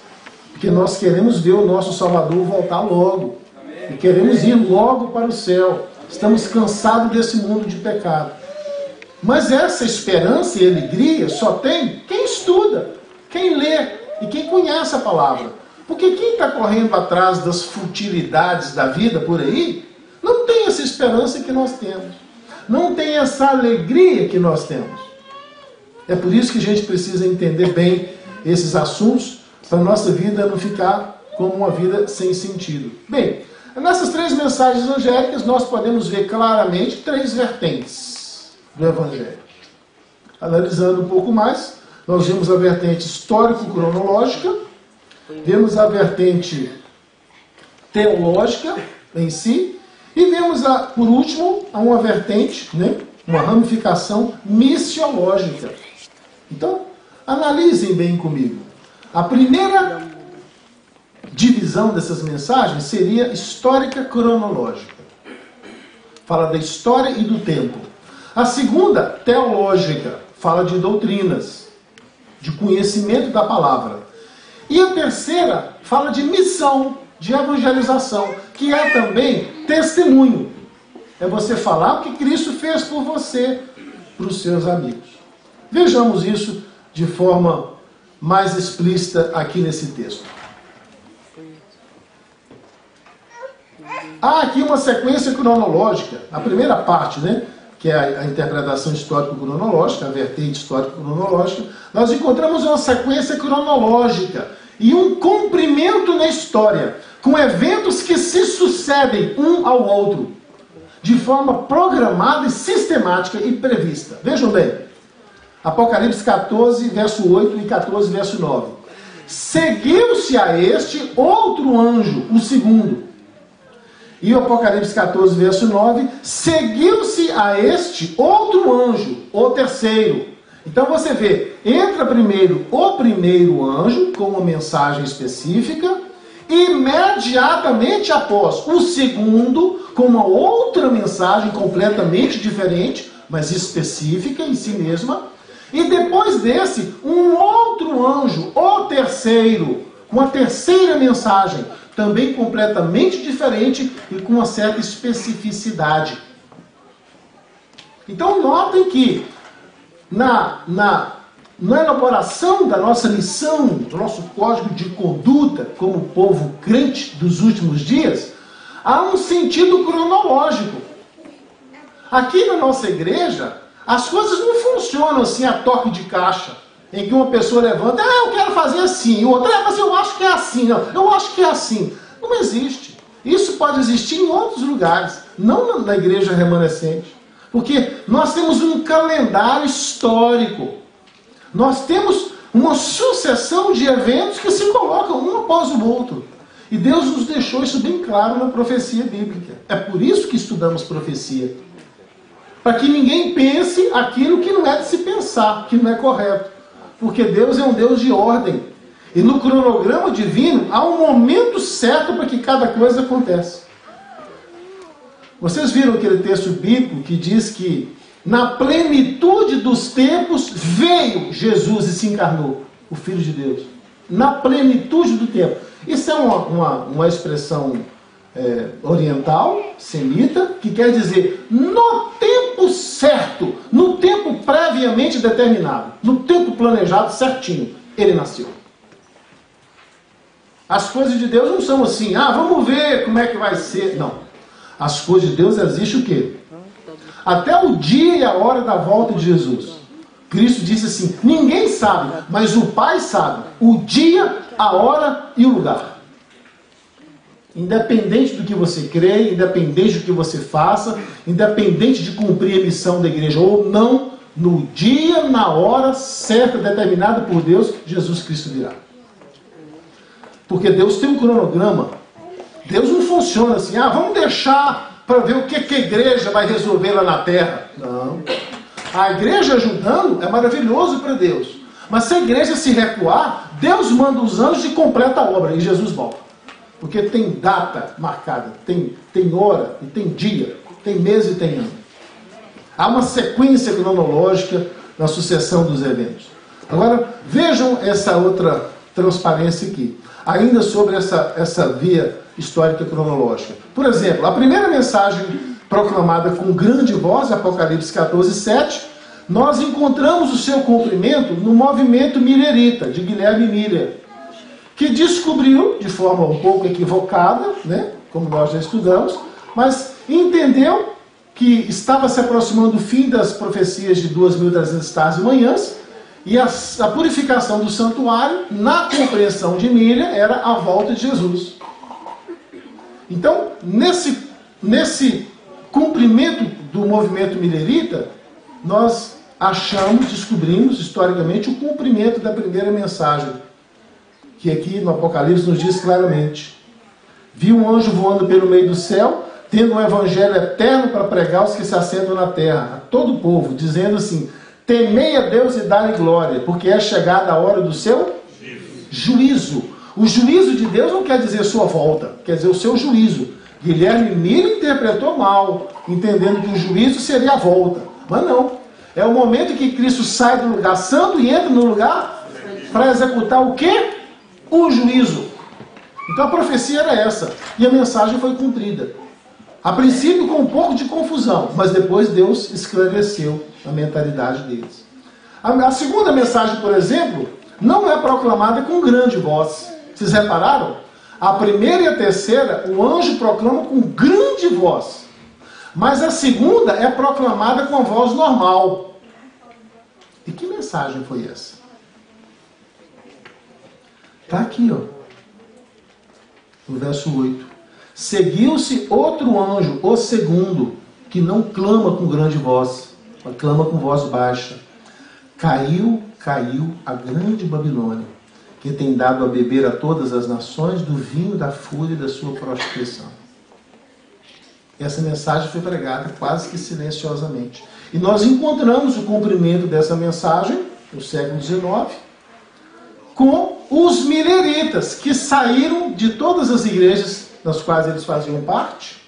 porque nós queremos ver o nosso Salvador voltar logo, e queremos ir logo para o céu. Estamos cansados desse mundo de pecado. Mas essa esperança e alegria só tem quem estuda, quem lê, e quem conhece a palavra. Porque quem está correndo atrás das futilidades da vida por aí, não tem essa esperança que nós temos. Não tem essa alegria que nós temos. É por isso que a gente precisa entender bem esses assuntos, para a nossa vida não ficar como uma vida sem sentido. Bem, nessas três mensagens angélicas nós podemos ver claramente três vertentes do Evangelho. Analisando um pouco mais, nós vimos a vertente histórico-cronológica, vemos a vertente teológica em si, e vemos, por último, uma vertente, né, uma ramificação missiológica. Então, analisem bem comigo. A primeira divisão dessas mensagens seria histórica-cronológica. Fala da história e do tempo. A segunda, teológica, fala de doutrinas, de conhecimento da palavra. E a terceira fala de missão, de evangelização, que é também testemunho. É você falar o que Cristo fez por você, para os seus amigos. Vejamos isso de forma mais explícita aqui nesse texto. Há aqui uma sequência cronológica. A primeira parte, né, que é a interpretação histórico-cronológica, a vertente histórico-cronológica, nós encontramos uma sequência cronológica e um comprimento na história, com eventos que se sucedem um ao outro, de forma programada e sistemática e prevista. Vejam bem, Apocalipse 14, verso 8 e 14, verso 9. Seguiu-se a este outro anjo, o segundo. E o Apocalipse 14, verso 9, seguiu-se a este outro anjo, o terceiro. Então você vê, entra primeiro o primeiro anjo, com uma mensagem específica, imediatamente após o segundo, com uma outra mensagem completamente diferente, mas específica em si mesma, e depois desse, um outro anjo, o terceiro, com a terceira mensagem, também completamente diferente e com uma certa especificidade. Então notem que na elaboração da nossa missão, do nosso código de conduta como povo crente dos últimos dias, há um sentido cronológico. Aqui na nossa igreja, as coisas não funcionam assim a toque de caixa, em que uma pessoa levanta, eu quero fazer assim, e o outro, mas eu acho que é assim, não, eu acho que é assim. Não existe. Isso pode existir em outros lugares, não na igreja remanescente. Porque nós temos um calendário histórico. Nós temos uma sucessão de eventos que se colocam um após o outro. E Deus nos deixou isso bem claro na profecia bíblica. É por isso que estudamos profecia. Para que ninguém pense aquilo que não é de se pensar, que não é correto. Porque Deus é um Deus de ordem. E no cronograma divino há um momento certo para que cada coisa aconteça. Vocês viram aquele texto bíblico que diz que na plenitude dos tempos veio Jesus e se encarnou, o Filho de Deus. Na plenitude do tempo. Isso é uma expressão oriental, semita, que quer dizer no tempo certo, no tempo previamente determinado, no tempo planejado certinho, ele nasceu. As coisas de Deus não são assim, vamos ver como é que vai ser. Não. As coisas de Deus existem o quê? Até o dia e a hora da volta de Jesus. Cristo disse assim, ninguém sabe, mas o Pai sabe o dia, a hora e o lugar. Independente do que você crê, independente do que você faça, independente de cumprir a missão da igreja ou não, no dia, na hora certa, determinada por Deus, Jesus Cristo virá. Porque Deus tem um cronograma. Deus não funciona assim, vamos deixar para ver o que a igreja vai resolver lá na terra. Não. A igreja ajudando é maravilhoso para Deus. Mas se a igreja se recuar, Deus manda os anjos e completa a obra. E Jesus volta. Porque tem data marcada, tem hora, e tem dia, tem mês e tem ano. Há uma sequência cronológica na sucessão dos eventos. Agora, vejam essa outra transparência aqui. Ainda sobre essa via histórica cronológica. Por exemplo, a primeira mensagem proclamada com grande voz, Apocalipse 14, 7, nós encontramos o seu cumprimento no movimento milerita, de Guilherme Miller, que descobriu, de forma um pouco equivocada, né, como nós já estudamos, mas entendeu que estava se aproximando o fim das profecias de 2.300 tardes e manhãs, e a purificação do santuário, na compreensão de Miller, era a volta de Jesus. Então, nesse cumprimento do movimento milerita, nós descobrimos historicamente o cumprimento da primeira mensagem, que aqui no Apocalipse nos diz claramente. Vi um anjo voando pelo meio do céu, tendo um evangelho eterno para pregar aos que se assentam na terra, a todo o povo, dizendo assim, temei a Deus e dai-lhe glória, porque é chegada a hora do seu juízo. O juízo de Deus não quer dizer sua volta, quer dizer o seu juízo. Guilherme Miller interpretou mal, entendendo que o juízo seria a volta. Mas não. É o momento em que Cristo sai do lugar santo e entra no lugar para executar o quê? o juízo. Então a profecia era essa, e a mensagem foi cumprida. A princípio com um pouco de confusão, mas depois Deus esclareceu a mentalidade deles. A segunda mensagem, por exemplo, não é proclamada com grande voz. Vocês repararam? A primeira e a terceira, o anjo proclama com grande voz. Mas a segunda é proclamada com a voz normal. E que mensagem foi essa? Está aqui, ó. No verso 8. Seguiu-se outro anjo, o segundo, que não clama com grande voz, mas clama com voz baixa. Caiu a grande Babilônia, que tem dado a beber a todas as nações do vinho da fúria da sua prostituição. Essa mensagem foi pregada quase que silenciosamente. E nós encontramos o cumprimento dessa mensagem, no século XIX, com os mileritas, que saíram de todas as igrejas das quais eles faziam parte,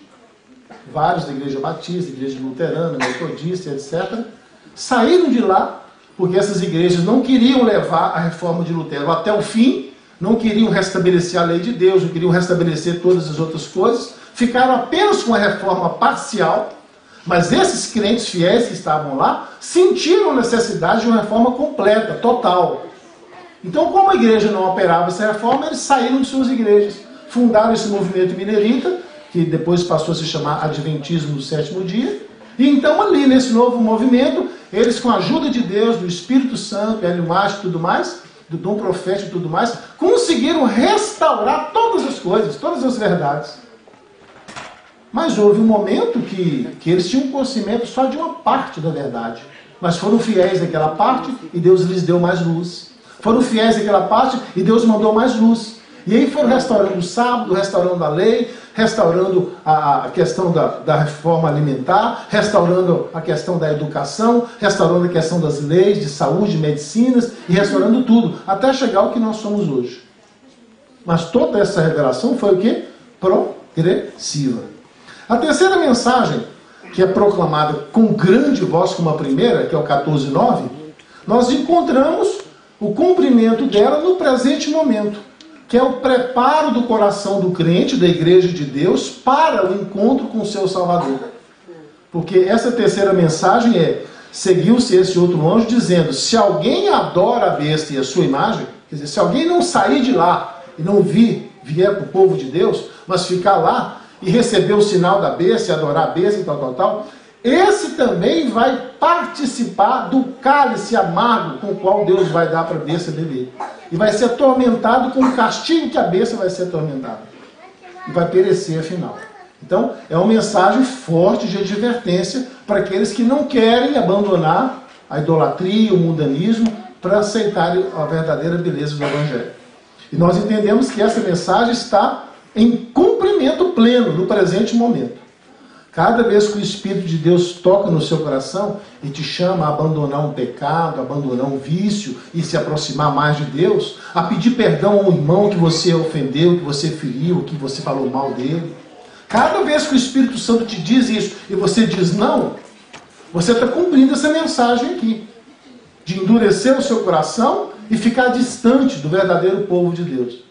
vários da igreja batista, igreja luterana, metodista, etc., saíram de lá, porque essas igrejas não queriam levar a reforma de Lutero até o fim, não queriam restabelecer a lei de Deus, não queriam restabelecer todas as outras coisas, ficaram apenas com a reforma parcial, mas esses crentes fiéis que estavam lá sentiram a necessidade de uma reforma completa, total. Então, como a igreja não operava essa reforma, eles saíram de suas igrejas, fundaram esse movimento milerita, que depois passou a se chamar Adventismo do Sétimo Dia, e então ali, nesse novo movimento, eles, com a ajuda de Deus, do Espírito Santo, Hélio Márcio e tudo mais, do dom profético e tudo mais, conseguiram restaurar todas as coisas, todas as verdades. Mas houve um momento que eles tinham conhecimento só de uma parte da verdade. Mas foram fiéis naquela parte e Deus lhes deu mais luz. Foram fiéis naquela parte e Deus mandou mais luz. E aí foram restaurando o sábado, restaurando a lei, restaurando a questão da reforma alimentar, restaurando a questão da educação, restaurando a questão das leis de saúde, medicinas, e restaurando tudo, até chegar ao que nós somos hoje. Mas toda essa revelação foi o quê? Progressiva. A terceira mensagem, que é proclamada com grande voz como a primeira, que é o 14:9, nós encontramos o cumprimento dela no presente momento, que é o preparo do coração do crente, da igreja de Deus, para o encontro com o seu Salvador. Porque essa terceira mensagem seguiu-se esse outro anjo dizendo, se alguém adora a besta e a sua imagem, quer dizer, se alguém não sair de lá e não vier para o povo de Deus, mas ficar lá e receber o sinal da besta e adorar a besta e tal, esse também vai participar do cálice amargo com o qual Deus vai dar para a besta beber. E vai ser atormentado com o castigo que a besta vai ser atormentada. E vai perecer afinal. Então, é uma mensagem forte de advertência para aqueles que não querem abandonar a idolatria, o mundanismo, para aceitarem a verdadeira beleza do Evangelho. E nós entendemos que essa mensagem está em cumprimento pleno no presente momento. Cada vez que o Espírito de Deus toca no seu coração e te chama a abandonar um pecado, a abandonar um vício e se aproximar mais de Deus, a pedir perdão ao irmão que você ofendeu, que você feriu, que você falou mal dele. Cada vez que o Espírito Santo te diz isso e você diz não, você está cumprindo essa mensagem aqui, de endurecer o seu coração e ficar distante do verdadeiro povo de Deus.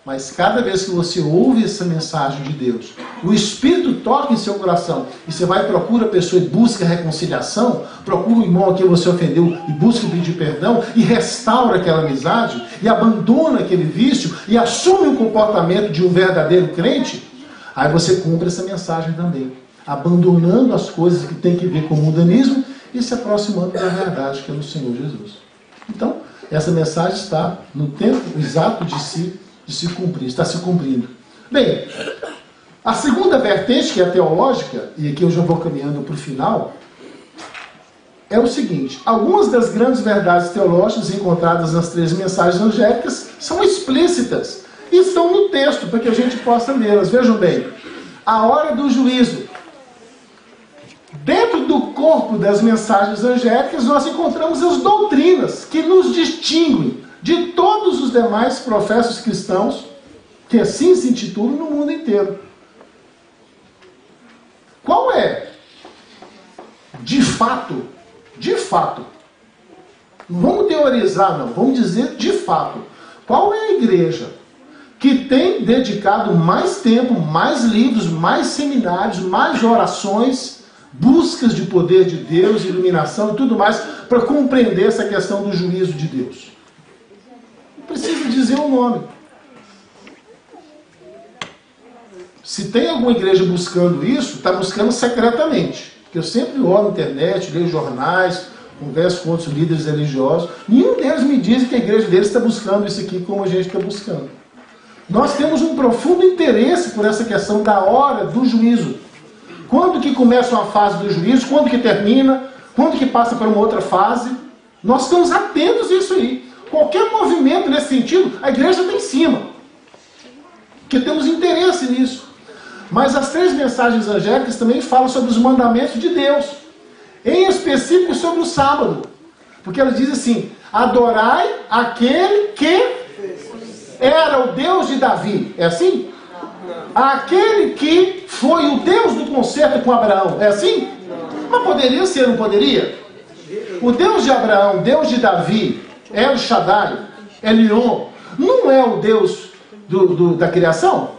Mas cada vez que você ouve essa mensagem de Deus, o Espírito toca em seu coração e você vai, procura a pessoa e busca reconciliação, procura o irmão a quem você ofendeu e busca pedir perdão e restaura aquela amizade e abandona aquele vício e assume o comportamento de um verdadeiro crente, aí você cumpre essa mensagem também, abandonando as coisas que tem que ver com o mundanismo e se aproximando da verdade que é no Senhor Jesus. Então, essa mensagem está no tempo exato de se cumprir, está se cumprindo. Bem, a segunda vertente, que é a teológica, e aqui eu já vou caminhando para o final, é o seguinte, algumas das grandes verdades teológicas encontradas nas 3 mensagens angélicas são explícitas e estão no texto, para que a gente possa lê-las. Vejam bem, a hora do juízo. Dentro do corpo das mensagens angélicas, nós encontramos as doutrinas que nos distinguem de todos os demais professos cristãos, que assim se intitulam no mundo inteiro. Qual é, de fato, não vamos teorizar não, vamos dizer de fato, Qual é a igreja que tem dedicado mais tempo, mais livros, mais seminários, mais orações, buscas de poder de Deus, iluminação e tudo mais, para compreender essa questão do juízo de Deus? Não precisa dizer o nome. Se tem alguma igreja buscando isso, está buscando secretamente. Porque eu sempre olho na internet, leio jornais, converso com outros líderes religiosos. Nenhum deles me diz que a igreja deles está buscando isso aqui como a gente está buscando. Nós temos um profundo interesse por essa questão da hora do juízo. Quando que começa uma fase do juízo, quando que termina, quando que passa para uma outra fase. Nós estamos atentos a isso aí. Qualquer movimento nesse sentido, a igreja está em cima. Porque temos interesse nisso. Mas as 3 mensagens angélicas também falam sobre os mandamentos de Deus. Em específico sobre o sábado. Porque ela diz assim: adorai aquele que era o Deus de Davi. É assim? Aquele que foi o Deus do concerto com Abraão. É assim? Mas poderia ser, não poderia? O Deus de Abraão, Deus de Davi, El Shaddai, Elion, não é o Deus da criação?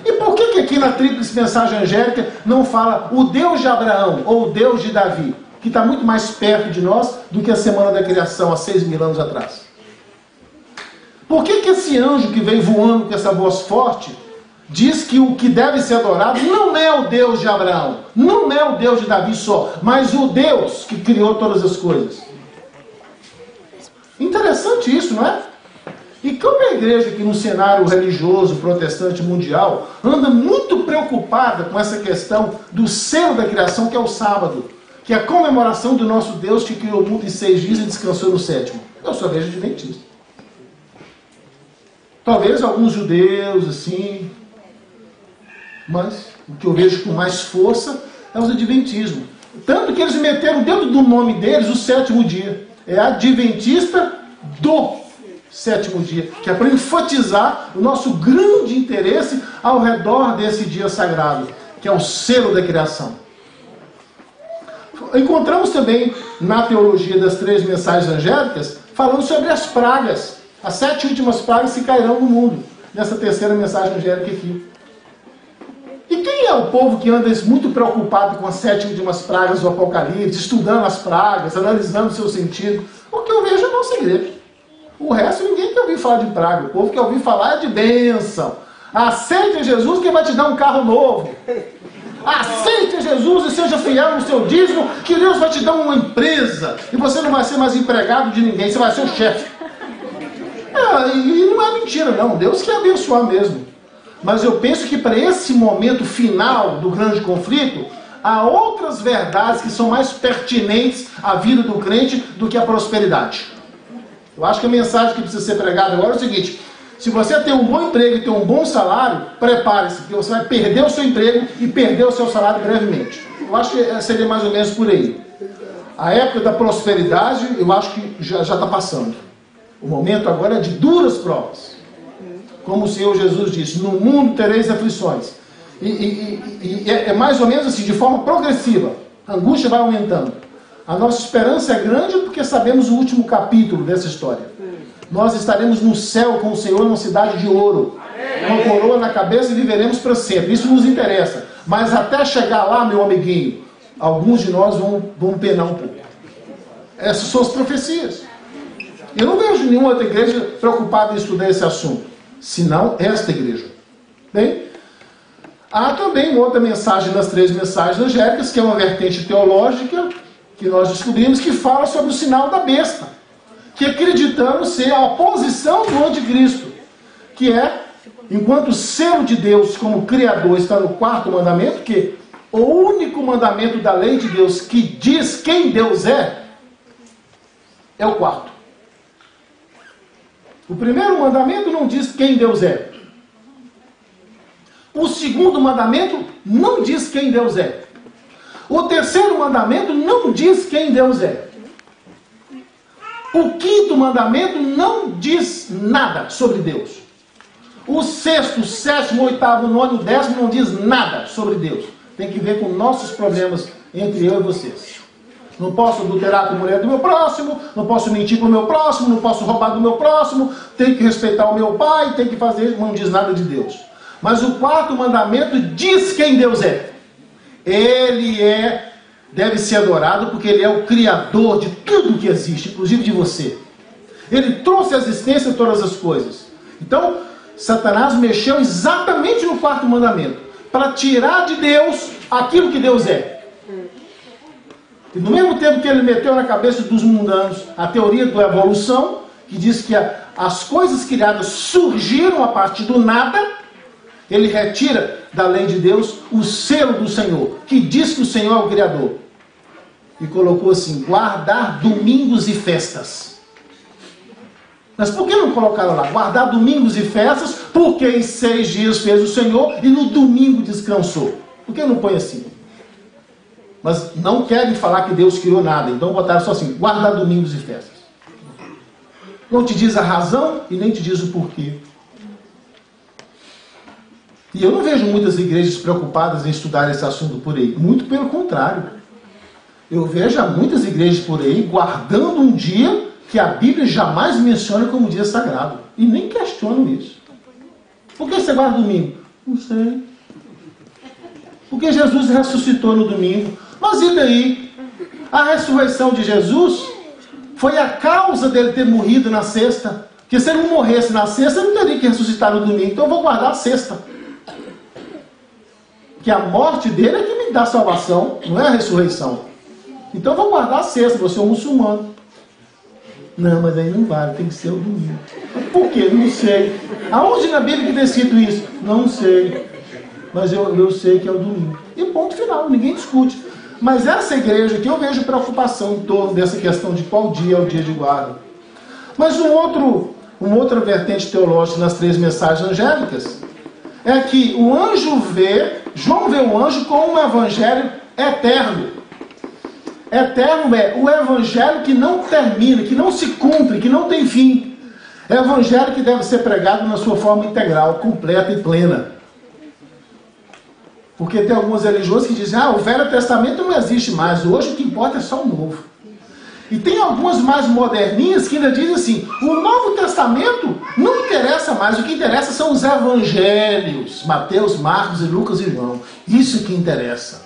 E por que aqui na tríplice mensagem angélica não fala o Deus de Abraão ou o Deus de Davi, que está muito mais perto de nós do que a semana da criação, há 6.000 anos atrás? Por que esse anjo que vem voando com essa voz forte diz que o que deve ser adorado não é o Deus de Abraão, não é o Deus de Davi só, mas o Deus que criou todas as coisas? Interessante isso, não é? E como a igreja que no cenário religioso protestante mundial anda muito preocupada com essa questão do selo da criação, que é o sábado, que é a comemoração do nosso Deus que criou o mundo em 6 dias e descansou no 7º. Eu só vejo adventista. Talvez alguns judeus, assim, mas o que eu vejo com mais força é os adventismos. Tanto que eles meteram dentro do nome deles o 7º dia. É adventista do 7º dia, que é para enfatizar o nosso grande interesse ao redor desse dia sagrado, que é o selo da criação. Encontramos também na teologia das 3 mensagens angélicas falando sobre as pragas, as 7 últimas pragas que cairão no mundo, nessa 3ª mensagem angélica aqui. E quem é o povo que anda muito preocupado com as 7 últimas pragas do Apocalipse, estudando as pragas, analisando o seu sentido? O que eu vejo é a nossa igreja. O resto ninguém quer ouvir falar de praga. O povo quer ouvir falar de bênção. Aceite Jesus que vai te dar um carro novo. Aceite Jesus e seja fiel no seu dízimo, que Deus vai te dar uma empresa. E você não vai ser mais empregado de ninguém, você vai ser o chefe. E não é mentira não, Deus quer abençoar mesmo. Mas eu penso que para esse momento final do grande conflito, há outras verdades que são mais pertinentes à vida do crente do que a prosperidade. Eu acho que a mensagem que precisa ser pregada agora é o seguinte: se você tem um bom emprego e tem um bom salário, prepare-se, porque você vai perder o seu emprego e perder o seu salário brevemente. Eu acho que seria mais ou menos por aí. A época da prosperidade, eu acho que já está passando. O momento agora é de duras provas. Como o Senhor Jesus disse: no mundo tereis aflições. E é mais ou menos assim, de forma progressiva. A angústia vai aumentando. A nossa esperança é grande porque sabemos o último capítulo dessa história. Nós estaremos no céu com o Senhor numa cidade de ouro. Uma coroa na cabeça e viveremos para sempre. Isso nos interessa. Mas até chegar lá, meu amiguinho, alguns de nós vão penar um pouco. Essas são as profecias. Eu não vejo nenhuma outra igreja preocupada em estudar esse assunto, senão esta igreja. Bem, há também uma outra mensagem nas 3 mensagens angélicas, que é uma vertente teológica, que nós descobrimos, que fala sobre o sinal da besta, que acreditamos ser a oposição do anticristo, que é, enquanto o selo de Deus como Criador está no 4º mandamento, que o único mandamento da lei de Deus que diz quem Deus é o 4º. O 1º mandamento não diz quem Deus é. O 2º mandamento não diz quem Deus é. O 3º mandamento não diz quem Deus é. O 5º mandamento não diz nada sobre Deus. O 6º, 7º, 8º, 9º, 10º não diz nada sobre Deus. Tem que ver com nossos problemas entre eu e vocês. Não posso adulterar com a mulher do meu próximo, não posso mentir com o meu próximo, não posso roubar do meu próximo, tenho que respeitar o meu pai, tenho que fazer, não diz nada de Deus. Mas o quarto mandamento diz quem Deus é. Ele deve ser adorado porque Ele é o Criador de tudo que existe, inclusive de você. Ele trouxe à existência todas as coisas. Então, Satanás mexeu exatamente no quarto mandamento, para tirar de Deus aquilo que Deus é. E no mesmo tempo que ele meteu na cabeça dos mundanos a teoria da evolução, que diz que as coisas criadas surgiram a partir do nada, ele retira da lei de Deus o selo do Senhor, que diz que o Senhor é o Criador. E colocou assim, guardar domingos e festas. Mas por que não colocaram lá? Guardar domingos e festas, porque em 6 dias fez o Senhor e no domingo descansou. Por que não põe assim? Mas não querem falar que Deus criou nada, então botaram só assim, guardar domingos e festas. Não te diz a razão e nem te diz o porquê. E eu não vejo muitas igrejas preocupadas em estudar esse assunto por aí. Muito pelo contrário. Eu vejo muitas igrejas por aí guardando um dia que a Bíblia jamais menciona como dia sagrado. E nem questionam isso. Por que você guarda domingo? Não sei. Porque Jesus ressuscitou no domingo. Mas e daí? A ressurreição de Jesus foi a causa dele ter morrido na sexta. Porque se ele não morresse na sexta, ele não teria que ressuscitar no domingo. Então eu vou guardar a sexta. Que a morte dele é que me dá salvação, não é a ressurreição. Então eu vou guardar a sexta, vou ser um muçulmano. Não, mas aí não vale, tem que ser o domingo. Por quê? Não sei. Aonde na Bíblia que tem escrito isso? Não sei. Mas eu sei que é o domingo. E ponto final, ninguém discute. Mas essa igreja aqui eu vejo preocupação em torno dessa questão de qual dia é o dia de guarda. Mas uma outra vertente teológica nas 3 mensagens angélicas é que o anjo João vê o anjo como um evangelho eterno. Eterno é o evangelho que não termina, que não se cumpre, que não tem fim. É o evangelho que deve ser pregado na sua forma integral, completa e plena. Porque tem algumas religiões que dizem, o Velho Testamento não existe mais, hoje o que importa é só o Novo. E tem algumas mais moderninhas que ainda dizem assim, o Novo Testamento não interessa mais, o que interessa são os evangelhos, Mateus, Marcos, e Lucas e João. Isso que interessa.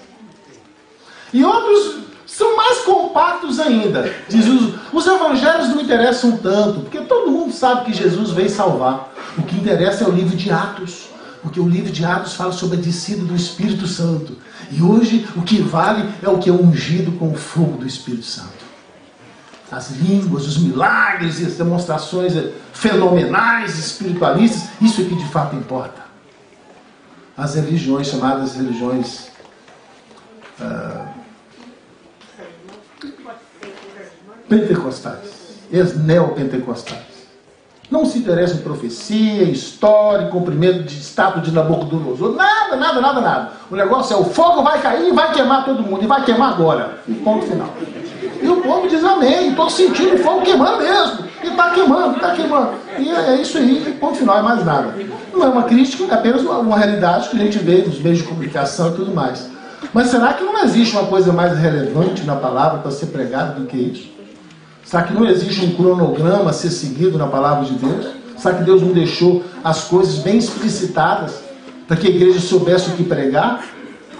E outros são mais compactos ainda. Dizem, os evangelhos não interessam tanto, porque todo mundo sabe que Jesus veio salvar. O que interessa é o livro de Atos. Porque o livro de Atos fala sobre a descida do Espírito Santo. E hoje o que vale é o que é ungido com o fogo do Espírito Santo. As línguas, os milagres e as demonstrações fenomenais, espiritualistas, isso é que de fato importa. As religiões chamadas religiões pentecostais, as neopentecostais. Não se interessa em profecia, em história, em cumprimento de estátua de Nabucodonosor. Nada, nada, nada, nada. O negócio é o fogo vai cair e vai queimar todo mundo. E vai queimar agora. E ponto final. E o povo diz amém. Estou sentindo o fogo queimando mesmo. E está queimando, está queimando. E é isso aí. Ponto final. É mais nada. Não é uma crítica, é apenas uma realidade que a gente vê nos meios de comunicação e tudo mais. Mas será que não existe uma coisa mais relevante na palavra para ser pregada do que isso? Será que não existe um cronograma a ser seguido na palavra de Deus? Será que Deus não deixou as coisas bem explicitadas para que a igreja soubesse o que pregar?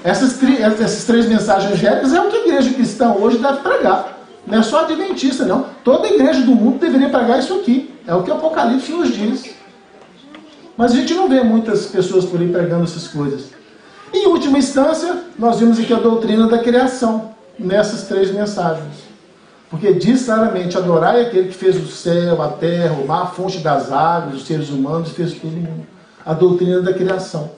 Essas 3 mensagens angélicas é o que a igreja cristã hoje deve pregar. Não é só adventista, não. Toda a igreja do mundo deveria pregar isso aqui. É o que o Apocalipse nos diz. Mas a gente não vê muitas pessoas por aí pregando essas coisas. Em última instância, nós vimos aqui a doutrina da criação, nessas 3 mensagens. Porque diz claramente, adorai aquele que fez o céu, a terra, o mar, a fonte das águas, os seres humanos, fez todo mundo. A doutrina da criação.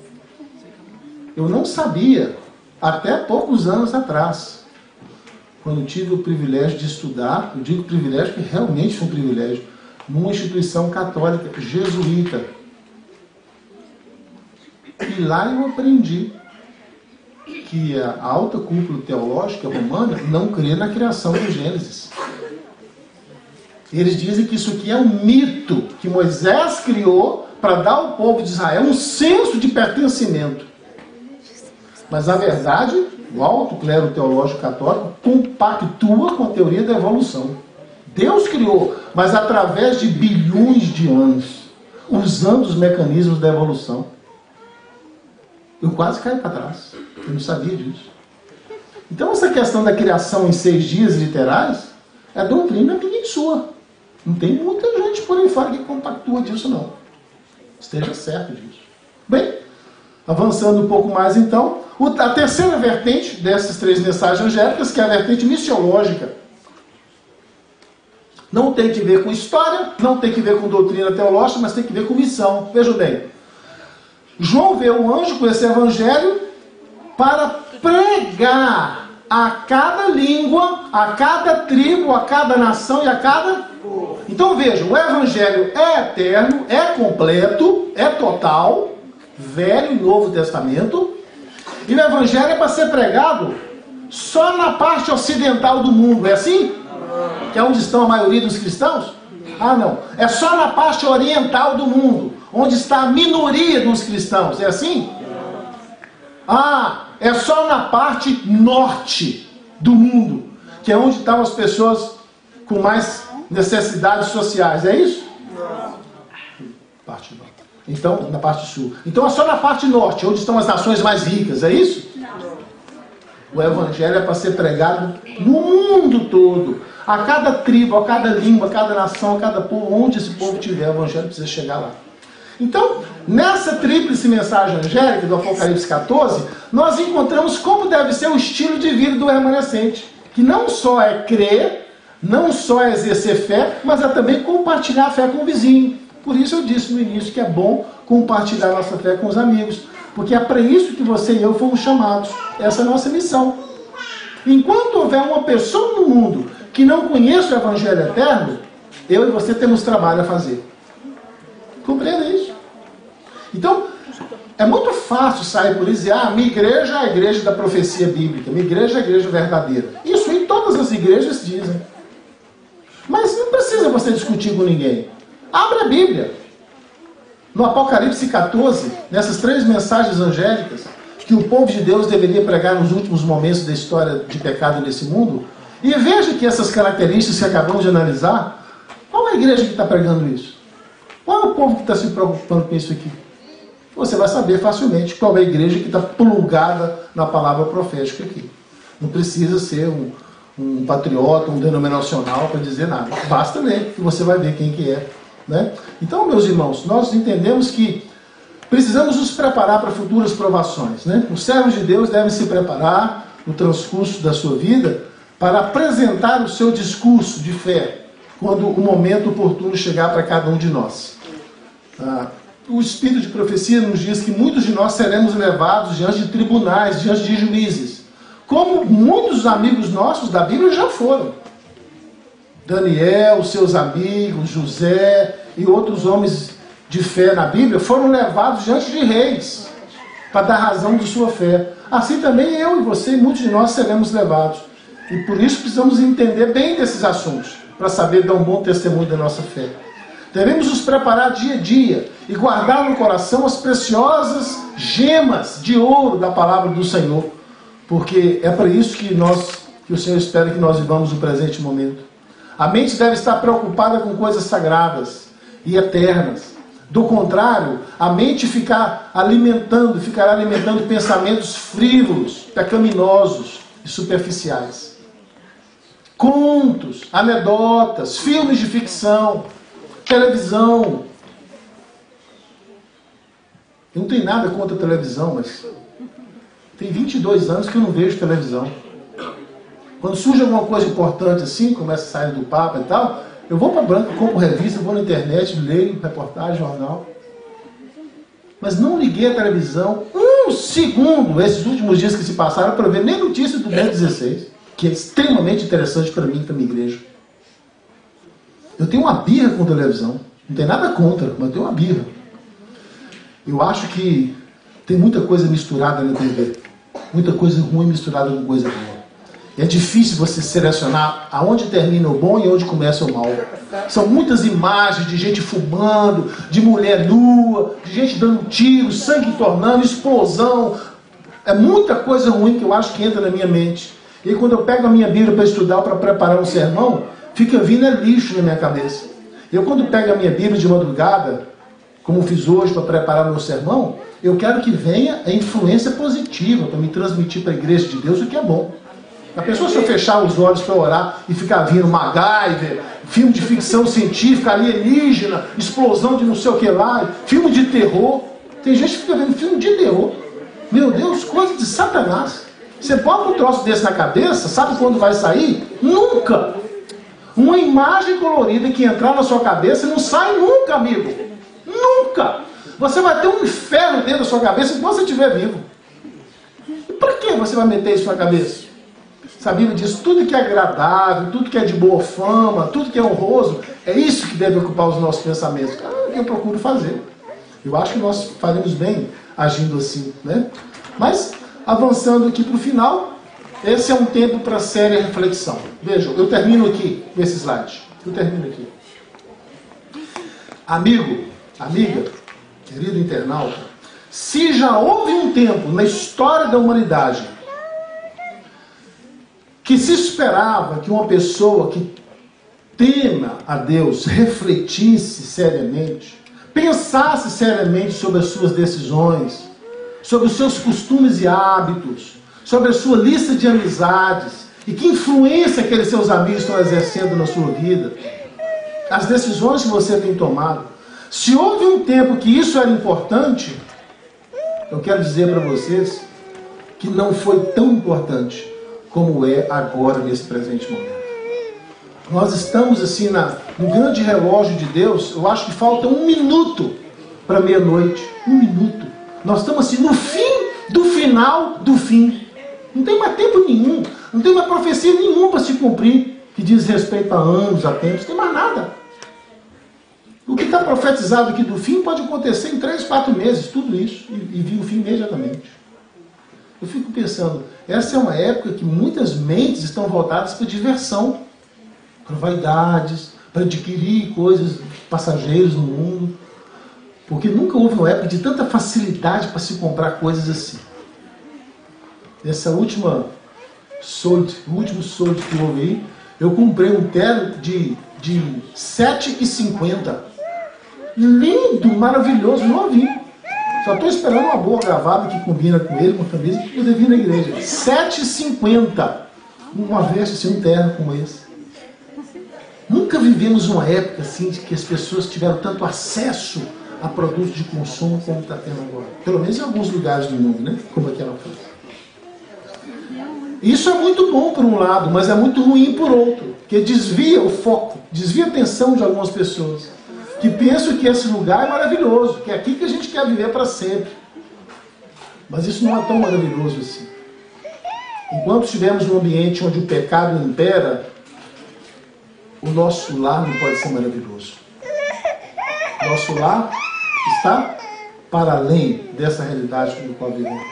Eu não sabia, até poucos anos atrás, quando tive o privilégio de estudar, eu digo privilégio porque realmente foi um privilégio, numa instituição católica jesuíta. E lá eu aprendi que a alta cúpula teológica romana não crê na criação do Gênesis. Eles dizem que isso aqui é um mito que Moisés criou para dar ao povo de Israel um senso de pertencimento. Mas a verdade o alto clero teológico católico compactua com a teoria da evolução. Deus criou, mas através de bilhões de anos, usando os mecanismos da evolução. Eu quase caí para trás. Eu não sabia disso. Então essa questão da criação em 6 dias literais é doutrina minha e sua. Não tem muita gente por aí fora que compactua disso, não. Esteja certo disso. Bem, avançando um pouco mais então, a terceira vertente dessas 3 mensagens angélicas, que é a vertente missiológica. Não tem que ver com história, não tem que ver com doutrina teológica, mas tem que ver com missão. Veja bem, João vê o anjo com esse evangelho para pregar a cada língua, a cada tribo, a cada nação e a cada... Então veja, o evangelho é eterno, é completo, é total, Velho e Novo Testamento, e o evangelho é para ser pregado só na parte ocidental do mundo, é assim? Que é onde estão a maioria dos cristãos? Ah, não. É só na parte oriental do mundo, onde está a minoria dos cristãos, é assim? Ah, é só na parte norte do mundo, que é onde estão as pessoas com mais necessidades sociais, é isso? Parte norte. Então, na parte sul. Então é só na parte norte, onde estão as nações mais ricas, é isso? O evangelho é para ser pregado no mundo todo. A cada tribo, a cada língua, a cada nação, a cada povo, onde esse povo tiver, o evangelho precisa chegar lá. Então, nessa tríplice mensagem angélica do Apocalipse 14, nós encontramos como deve ser o estilo de vida do remanescente. Que não só é crer, não só é exercer fé, mas é também compartilhar a fé com o vizinho. Por isso eu disse no início que é bom compartilhar a nossa fé com os amigos. Porque é para isso que você e eu fomos chamados. Essa é a nossa missão. Enquanto houver uma pessoa no mundo que não conheça o Evangelho eterno, eu e você temos trabalho a fazer. Compreenda isso? Então, é muito fácil sair por isso e dizer, minha igreja é a igreja da profecia bíblica, minha igreja é a igreja verdadeira. Isso em todas as igrejas dizem. Mas não precisa você discutir com ninguém. Abra a Bíblia. No Apocalipse 14, nessas 3 mensagens angélicas, que o povo de Deus deveria pregar nos últimos momentos da história de pecado nesse mundo, e veja que essas características que acabamos de analisar, qual é a igreja que está pregando isso? Qual é o povo que está se preocupando com isso aqui? Você vai saber facilmente qual é a igreja que está plugada na palavra profética aqui. Não precisa ser um patriota, um denominacional para dizer nada. Basta ler, que você vai ver quem que é. Né? Então, meus irmãos, nós entendemos que precisamos nos preparar para futuras provações. Né? Os servos de Deus devem se preparar no transcurso da sua vida para apresentar o seu discurso de fé quando o momento oportuno chegar para cada um de nós. O Espírito de profecia nos diz que muitos de nós seremos levados diante de tribunais, diante de juízes, como muitos amigos nossos da Bíblia já foram. Daniel, seus amigos, José e outros homens de fé na Bíblia foram levados diante de reis para dar razão de sua fé. Assim também eu e você e muitos de nós seremos levados. E por isso precisamos entender bem desses assuntos, para saber dar um bom testemunho da nossa fé. Devemos nos preparar dia a dia e guardar no coração as preciosas gemas de ouro da palavra do Senhor, porque é para isso que o Senhor espera que nós vivamos o presente momento. A mente deve estar preocupada com coisas sagradas e eternas. Do contrário, a mente ficará alimentando pensamentos frívolos, pecaminosos e superficiais. Contos, anedotas, filmes de ficção, televisão. Eu não tenho nada contra a televisão, mas tem 22 anos que eu não vejo televisão. Quando surge alguma coisa importante assim, começa a sair do Papa e tal, eu vou para a banca, compro revista, vou na internet, leio reportagem, jornal. Mas não liguei a televisão um segundo, esses últimos dias que se passaram, para ver nem notícia do Bento 16, que é extremamente interessante para mim e para a minha igreja. Eu tenho uma birra com televisão. Não tem nada contra, mas eu tenho uma birra. Eu acho que tem muita coisa misturada na TV. Muita coisa ruim misturada com coisa boa. É difícil você selecionar aonde termina o bom e onde começa o mal. São muitas imagens de gente fumando, de mulher nua, de gente dando tiro, sangue tornando, explosão, É muita coisa ruim que eu acho que entra na minha mente. E quando eu pego a minha Bíblia para estudar, para preparar um sermão, fica vindo lixo na minha cabeça. Eu quando pego a minha Bíblia de madrugada, como fiz hoje para preparar o meu sermão, eu quero que venha a influência positiva para me transmitir para a igreja de Deus o que é bom. A pessoa, se eu fechar os olhos para orar e ficar vindo MacGyver, filme de ficção científica, alienígena, explosão de não sei o que lá, filme de terror. Tem gente que fica vendo filme de terror. Meu Deus, coisa de Satanás. Você bota um troço desse na cabeça, sabe quando vai sair? Nunca! Uma imagem colorida que entrar na sua cabeça não sai nunca, amigo. Nunca! Você vai ter um inferno dentro da sua cabeça enquanto você estiver vivo. E para que você vai meter isso na cabeça? A Bíblia diz, tudo que é agradável, tudo que é de boa fama, tudo que é honroso, é isso que deve ocupar os nossos pensamentos. É o que eu procuro fazer. Eu acho que nós faremos bem agindo assim, né? Mas, avançando aqui para o final, esse é um tempo para séria reflexão. Vejam, eu termino aqui com esse slide. Eu termino aqui. Amigo, amiga, querido internauta, se já houve um tempo na história da humanidade que se esperava que uma pessoa que tema a Deus refletisse seriamente, pensasse seriamente sobre as suas decisões, sobre os seus costumes e hábitos, sobre a sua lista de amizades e que influência aqueles seus amigos estão exercendo na sua vida, as decisões que você tem tomado. Se houve um tempo que isso era importante, eu quero dizer para vocês que não foi tão importante como é agora, nesse presente momento. Nós estamos assim no grande relógio de Deus, eu acho que falta 1 minuto para meia-noite. 1 minuto. Nós estamos assim no fim do final do fim. Não tem mais tempo nenhum, não tem mais profecia nenhuma para se cumprir, que diz respeito a anos, a tempos, não tem mais nada. O que está profetizado aqui do fim pode acontecer em 3, 4 meses, tudo isso, e vir o fim imediatamente. Eu fico pensando, essa é uma época que muitas mentes estão voltadas para diversão, para vaidades, para adquirir coisas passageiras no mundo, porque nunca houve uma época de tanta facilidade para se comprar coisas assim. Essa última solde, o último solde que houve aí, eu comprei um terno de R$7,50. Lindo, maravilhoso, novinho. Só estou esperando uma boa gravata que combina com ele, com a camisa, para poder vir na igreja. R$7,50. Uma veste assim, um terno como esse. Nunca vivemos uma época assim de que as pessoas tiveram tanto acesso a produtos de consumo como está tendo agora. Pelo menos em alguns lugares do mundo, né? Como aquela foi. Isso é muito bom por um lado, mas é muito ruim por outro. Porque desvia o foco, desvia a atenção de algumas pessoas. Que pensam que esse lugar é maravilhoso, que é aqui que a gente quer viver para sempre. Mas isso não é tão maravilhoso assim. Enquanto estivermos num ambiente onde o pecado impera, o nosso lar não pode ser maravilhoso. Nosso lar está para além dessa realidade no qual vivemos.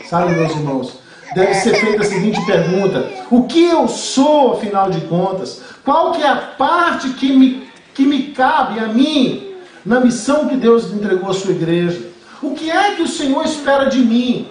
Sabe, meus irmãos, deve ser feita a seguinte pergunta: o que eu sou, afinal de contas? Qual que é a parte que me cabe a mim na missão que Deus entregou à sua igreja? O que é que o Senhor espera de mim?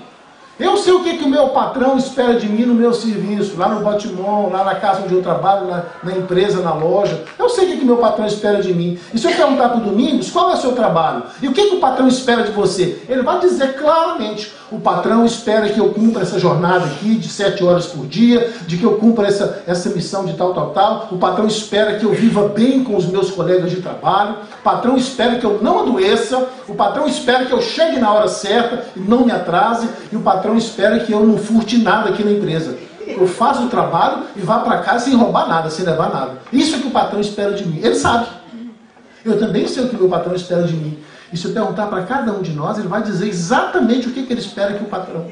Eu sei o que o meu patrão espera de mim no meu serviço, lá no Batimon, lá na casa onde eu trabalho, na empresa, na loja. Eu sei o que o meu patrão espera de mim. E se eu perguntar para o Domingos, qual é o seu trabalho? E o que o patrão espera de você? Ele vai dizer claramente: o patrão espera que eu cumpra essa jornada aqui de 7 horas por dia, de que eu cumpra essa missão de tal. O patrão espera que eu viva bem com os meus colegas de trabalho. O patrão espera que eu não adoeça. O patrão espera que eu chegue na hora certa e não me atrase. E o patrão espera que eu não furte nada aqui na empresa. Eu faço o trabalho e vá para casa sem roubar nada, sem levar nada. Isso é o que o patrão espera de mim. Ele sabe. Eu também sei o que o meu patrão espera de mim. E se eu perguntar para cada um de nós, ele vai dizer exatamente o que ele espera que o patrão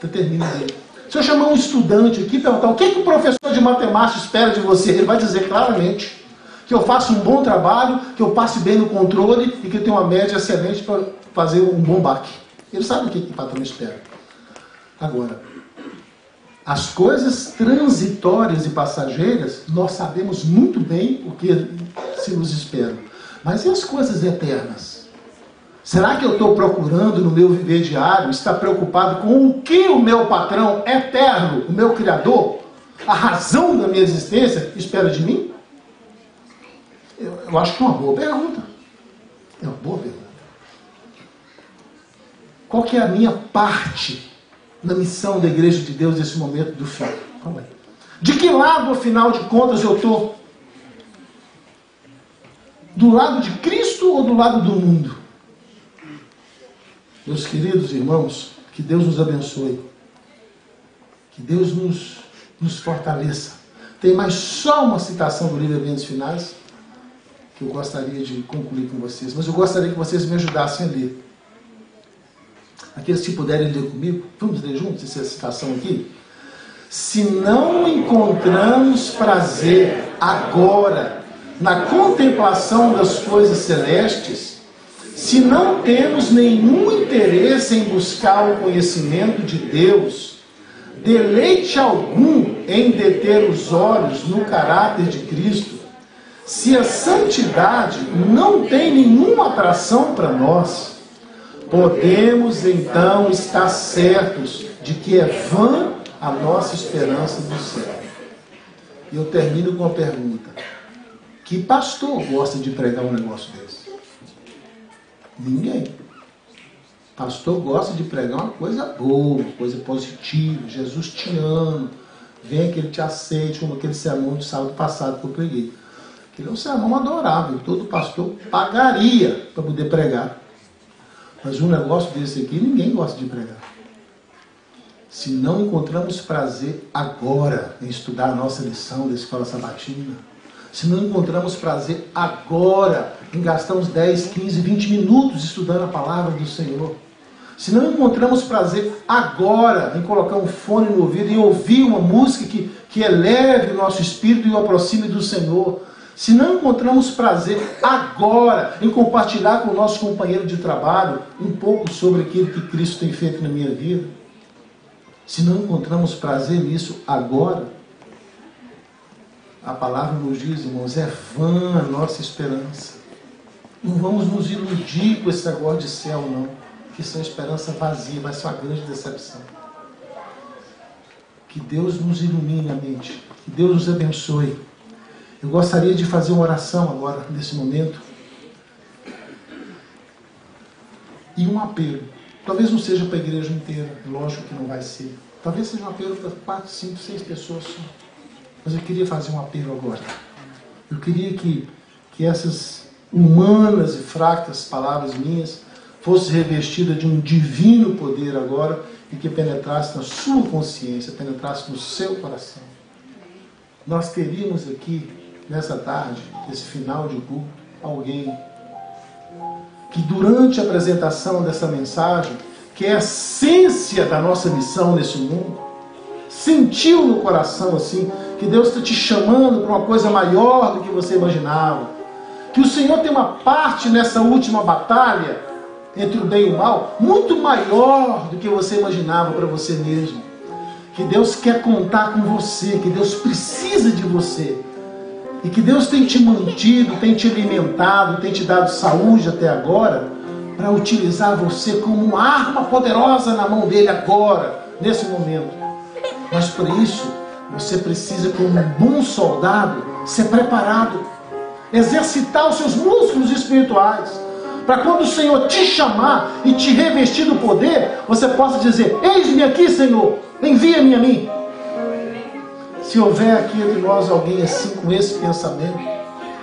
determine dele. Se eu chamar um estudante aqui e perguntar o que o professor de matemática espera de você, ele vai dizer claramente que eu faça um bom trabalho, que eu passe bem no controle e que eu tenha uma média excelente para fazer um bom baque. Ele sabe o que o patrão espera. Agora, as coisas transitórias e passageiras, nós sabemos muito bem o que se nos espera. Mas e as coisas eternas? Será que eu estou procurando no meu viver diário, estar preocupado com o que o meu patrão eterno, o meu Criador, a razão da minha existência, espera de mim? Eu acho que é uma boa pergunta. É uma boa pergunta. Qual que é a minha parte na missão da Igreja de Deus nesse momento do fim? Qual é? De que lado, afinal de contas, eu estou? Do lado de Cristo ou do lado do mundo? Meus queridos irmãos, que Deus nos abençoe. Que Deus nos fortaleça. Tem mais só uma citação do livro Eventos Finais que eu gostaria de concluir com vocês. Mas eu gostaria que vocês me ajudassem a ler. Aqueles que puderem ler comigo, vamos ler juntos essa citação aqui? Se não encontramos prazer agora na contemplação das coisas celestes, se não temos nenhum interesse em buscar o conhecimento de Deus, deleite algum em deter os olhos no caráter de Cristo, se a santidade não tem nenhuma atração para nós, podemos então estar certos de que é vã a nossa esperança do céu. E eu termino com uma pergunta. Que pastor gosta de pregar um negócio desse? Ninguém. Pastor gosta de pregar uma coisa boa, uma coisa positiva. Jesus te ama. Vem que ele te aceite, como aquele sermão de sábado passado que eu preguei. Aquele é um sermão adorável. Todo pastor pagaria para poder pregar. Mas um negócio desse aqui, ninguém gosta de pregar. Se não encontramos prazer agora em estudar a nossa lição da escola sabatina, se não encontramos prazer agora em gastar uns 10, 15, 20 minutos estudando a palavra do Senhor, se não encontramos prazer agora em colocar um fone no ouvido e ouvir uma música que eleve o nosso espírito e o aproxime do Senhor, se não encontramos prazer agora em compartilhar com o nosso companheiro de trabalho um pouco sobre aquilo que Cristo tem feito na minha vida, se não encontramos prazer nisso agora, a palavra nos diz, irmãos, é vã a nossa esperança. Não vamos nos iludir com esse negócio de céu, não. Que isso é uma esperança vazia, vai ser uma grande decepção. Que Deus nos ilumine a mente. Que Deus nos abençoe. Eu gostaria de fazer uma oração agora, nesse momento. E um apelo. Talvez não seja para a igreja inteira, lógico que não vai ser. Talvez seja um apelo para 4, 5, 6 pessoas só. Mas eu queria fazer um apelo agora. Eu queria que essas humanas e fracas palavras minhas fossem revestidas de um divino poder agora e que penetrasse na sua consciência, penetrasse no seu coração. Nós teríamos aqui, nessa tarde, nesse final de culto, alguém que durante a apresentação dessa mensagem, que é a essência da nossa missão nesse mundo, sentiu no coração assim, que Deus está te chamando para uma coisa maior do que você imaginava, que o Senhor tem uma parte nessa última batalha entre o bem e o mal, muito maior do que você imaginava para você mesmo, que Deus quer contar com você, que Deus precisa de você, e que Deus tem te mantido, tem te alimentado, tem te dado saúde até agora, para utilizar você como uma arma poderosa na mão dele agora, nesse momento. Mas para isso, você precisa, como um bom soldado, ser preparado, exercitar os seus músculos espirituais, para quando o Senhor te chamar e te revestir do poder, você possa dizer: eis-me aqui, Senhor, envia-me a mim. Se houver aqui entre nós alguém assim, com esse pensamento,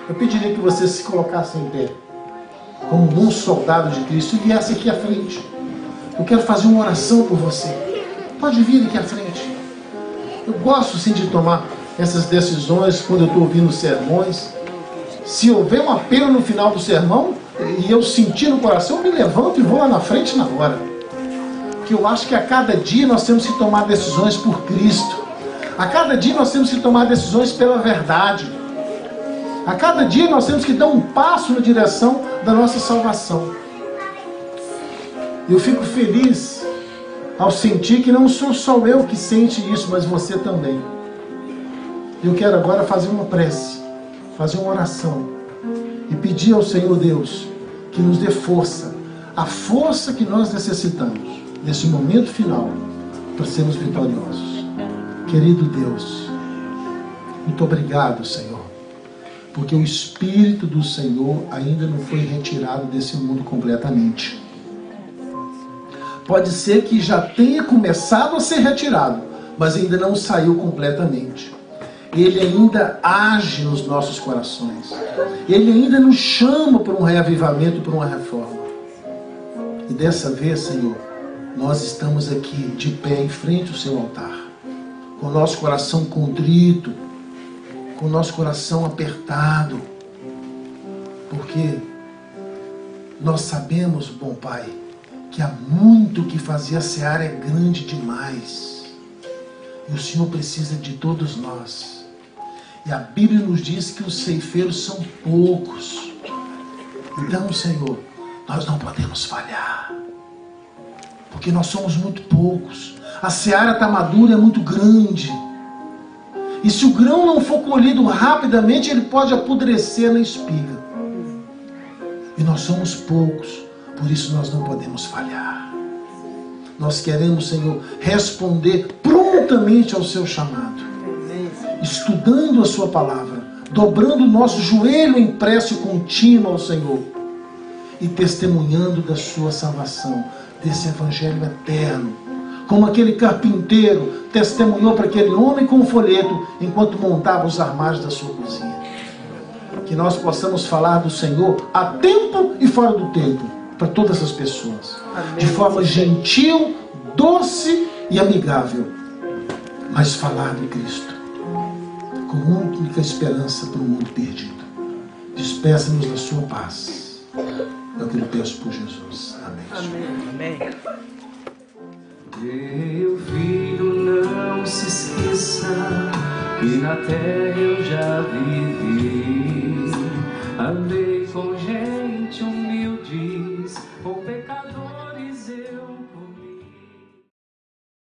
eu pediria que você se colocasse em pé, como um bom soldado de Cristo, e viesse aqui à frente. Eu quero fazer uma oração por você. Pode vir aqui à frente. Eu gosto sim de tomar essas decisões quando eu estou ouvindo sermões. Se houver um apelo no final do sermão e eu sentir no coração, eu me levanto e vou lá na frente na hora. Porque eu acho que a cada dia nós temos que tomar decisões por Cristo. A cada dia nós temos que tomar decisões pela verdade. A cada dia nós temos que dar um passo na direção da nossa salvação. Eu fico feliz ao sentir que não sou só eu que sente isso, mas você também. Eu quero agora fazer uma prece, fazer uma oração e pedir ao Senhor Deus que nos dê força, a força que nós necessitamos nesse momento final para sermos vitoriosos. Querido Deus, muito obrigado, Senhor, porque o Espírito do Senhor ainda não foi retirado desse mundo completamente. Pode ser que já tenha começado a ser retirado, mas ainda não saiu completamente. Ele ainda age nos nossos corações. Ele ainda nos chama para um reavivamento, para uma reforma. E dessa vez, Senhor, nós estamos aqui de pé em frente ao seu altar, com o nosso coração contrito, com o nosso coração apertado, porque nós sabemos, bom Pai, que há muito que fazer, a seara é grande demais. E o Senhor precisa de todos nós. E a Bíblia nos diz que os ceifeiros são poucos. Então, Senhor, nós não podemos falhar, porque nós somos muito poucos. A seara está madura, é muito grande. E se o grão não for colhido rapidamente, ele pode apodrecer na espiga. E nós somos poucos, por isso nós não podemos falhar. Nós queremos, Senhor, responder prontamente ao seu chamado, estudando a sua palavra, dobrando o nosso joelho em prece contínua ao Senhor e testemunhando da sua salvação, desse evangelho eterno, como aquele carpinteiro testemunhou para aquele homem com um folheto enquanto montava os armários da sua cozinha. Que nós possamos falar do Senhor a tempo e fora do tempo para todas as pessoas. Amém. De forma gentil, doce e amigável, mas falar de Cristo com única esperança para o mundo perdido. Despeça-nos da sua paz. É o que eu peço por Jesus. Amém. Amém. Amém. Meu filho, não se esqueça que na terra eu já vivi, andei com gente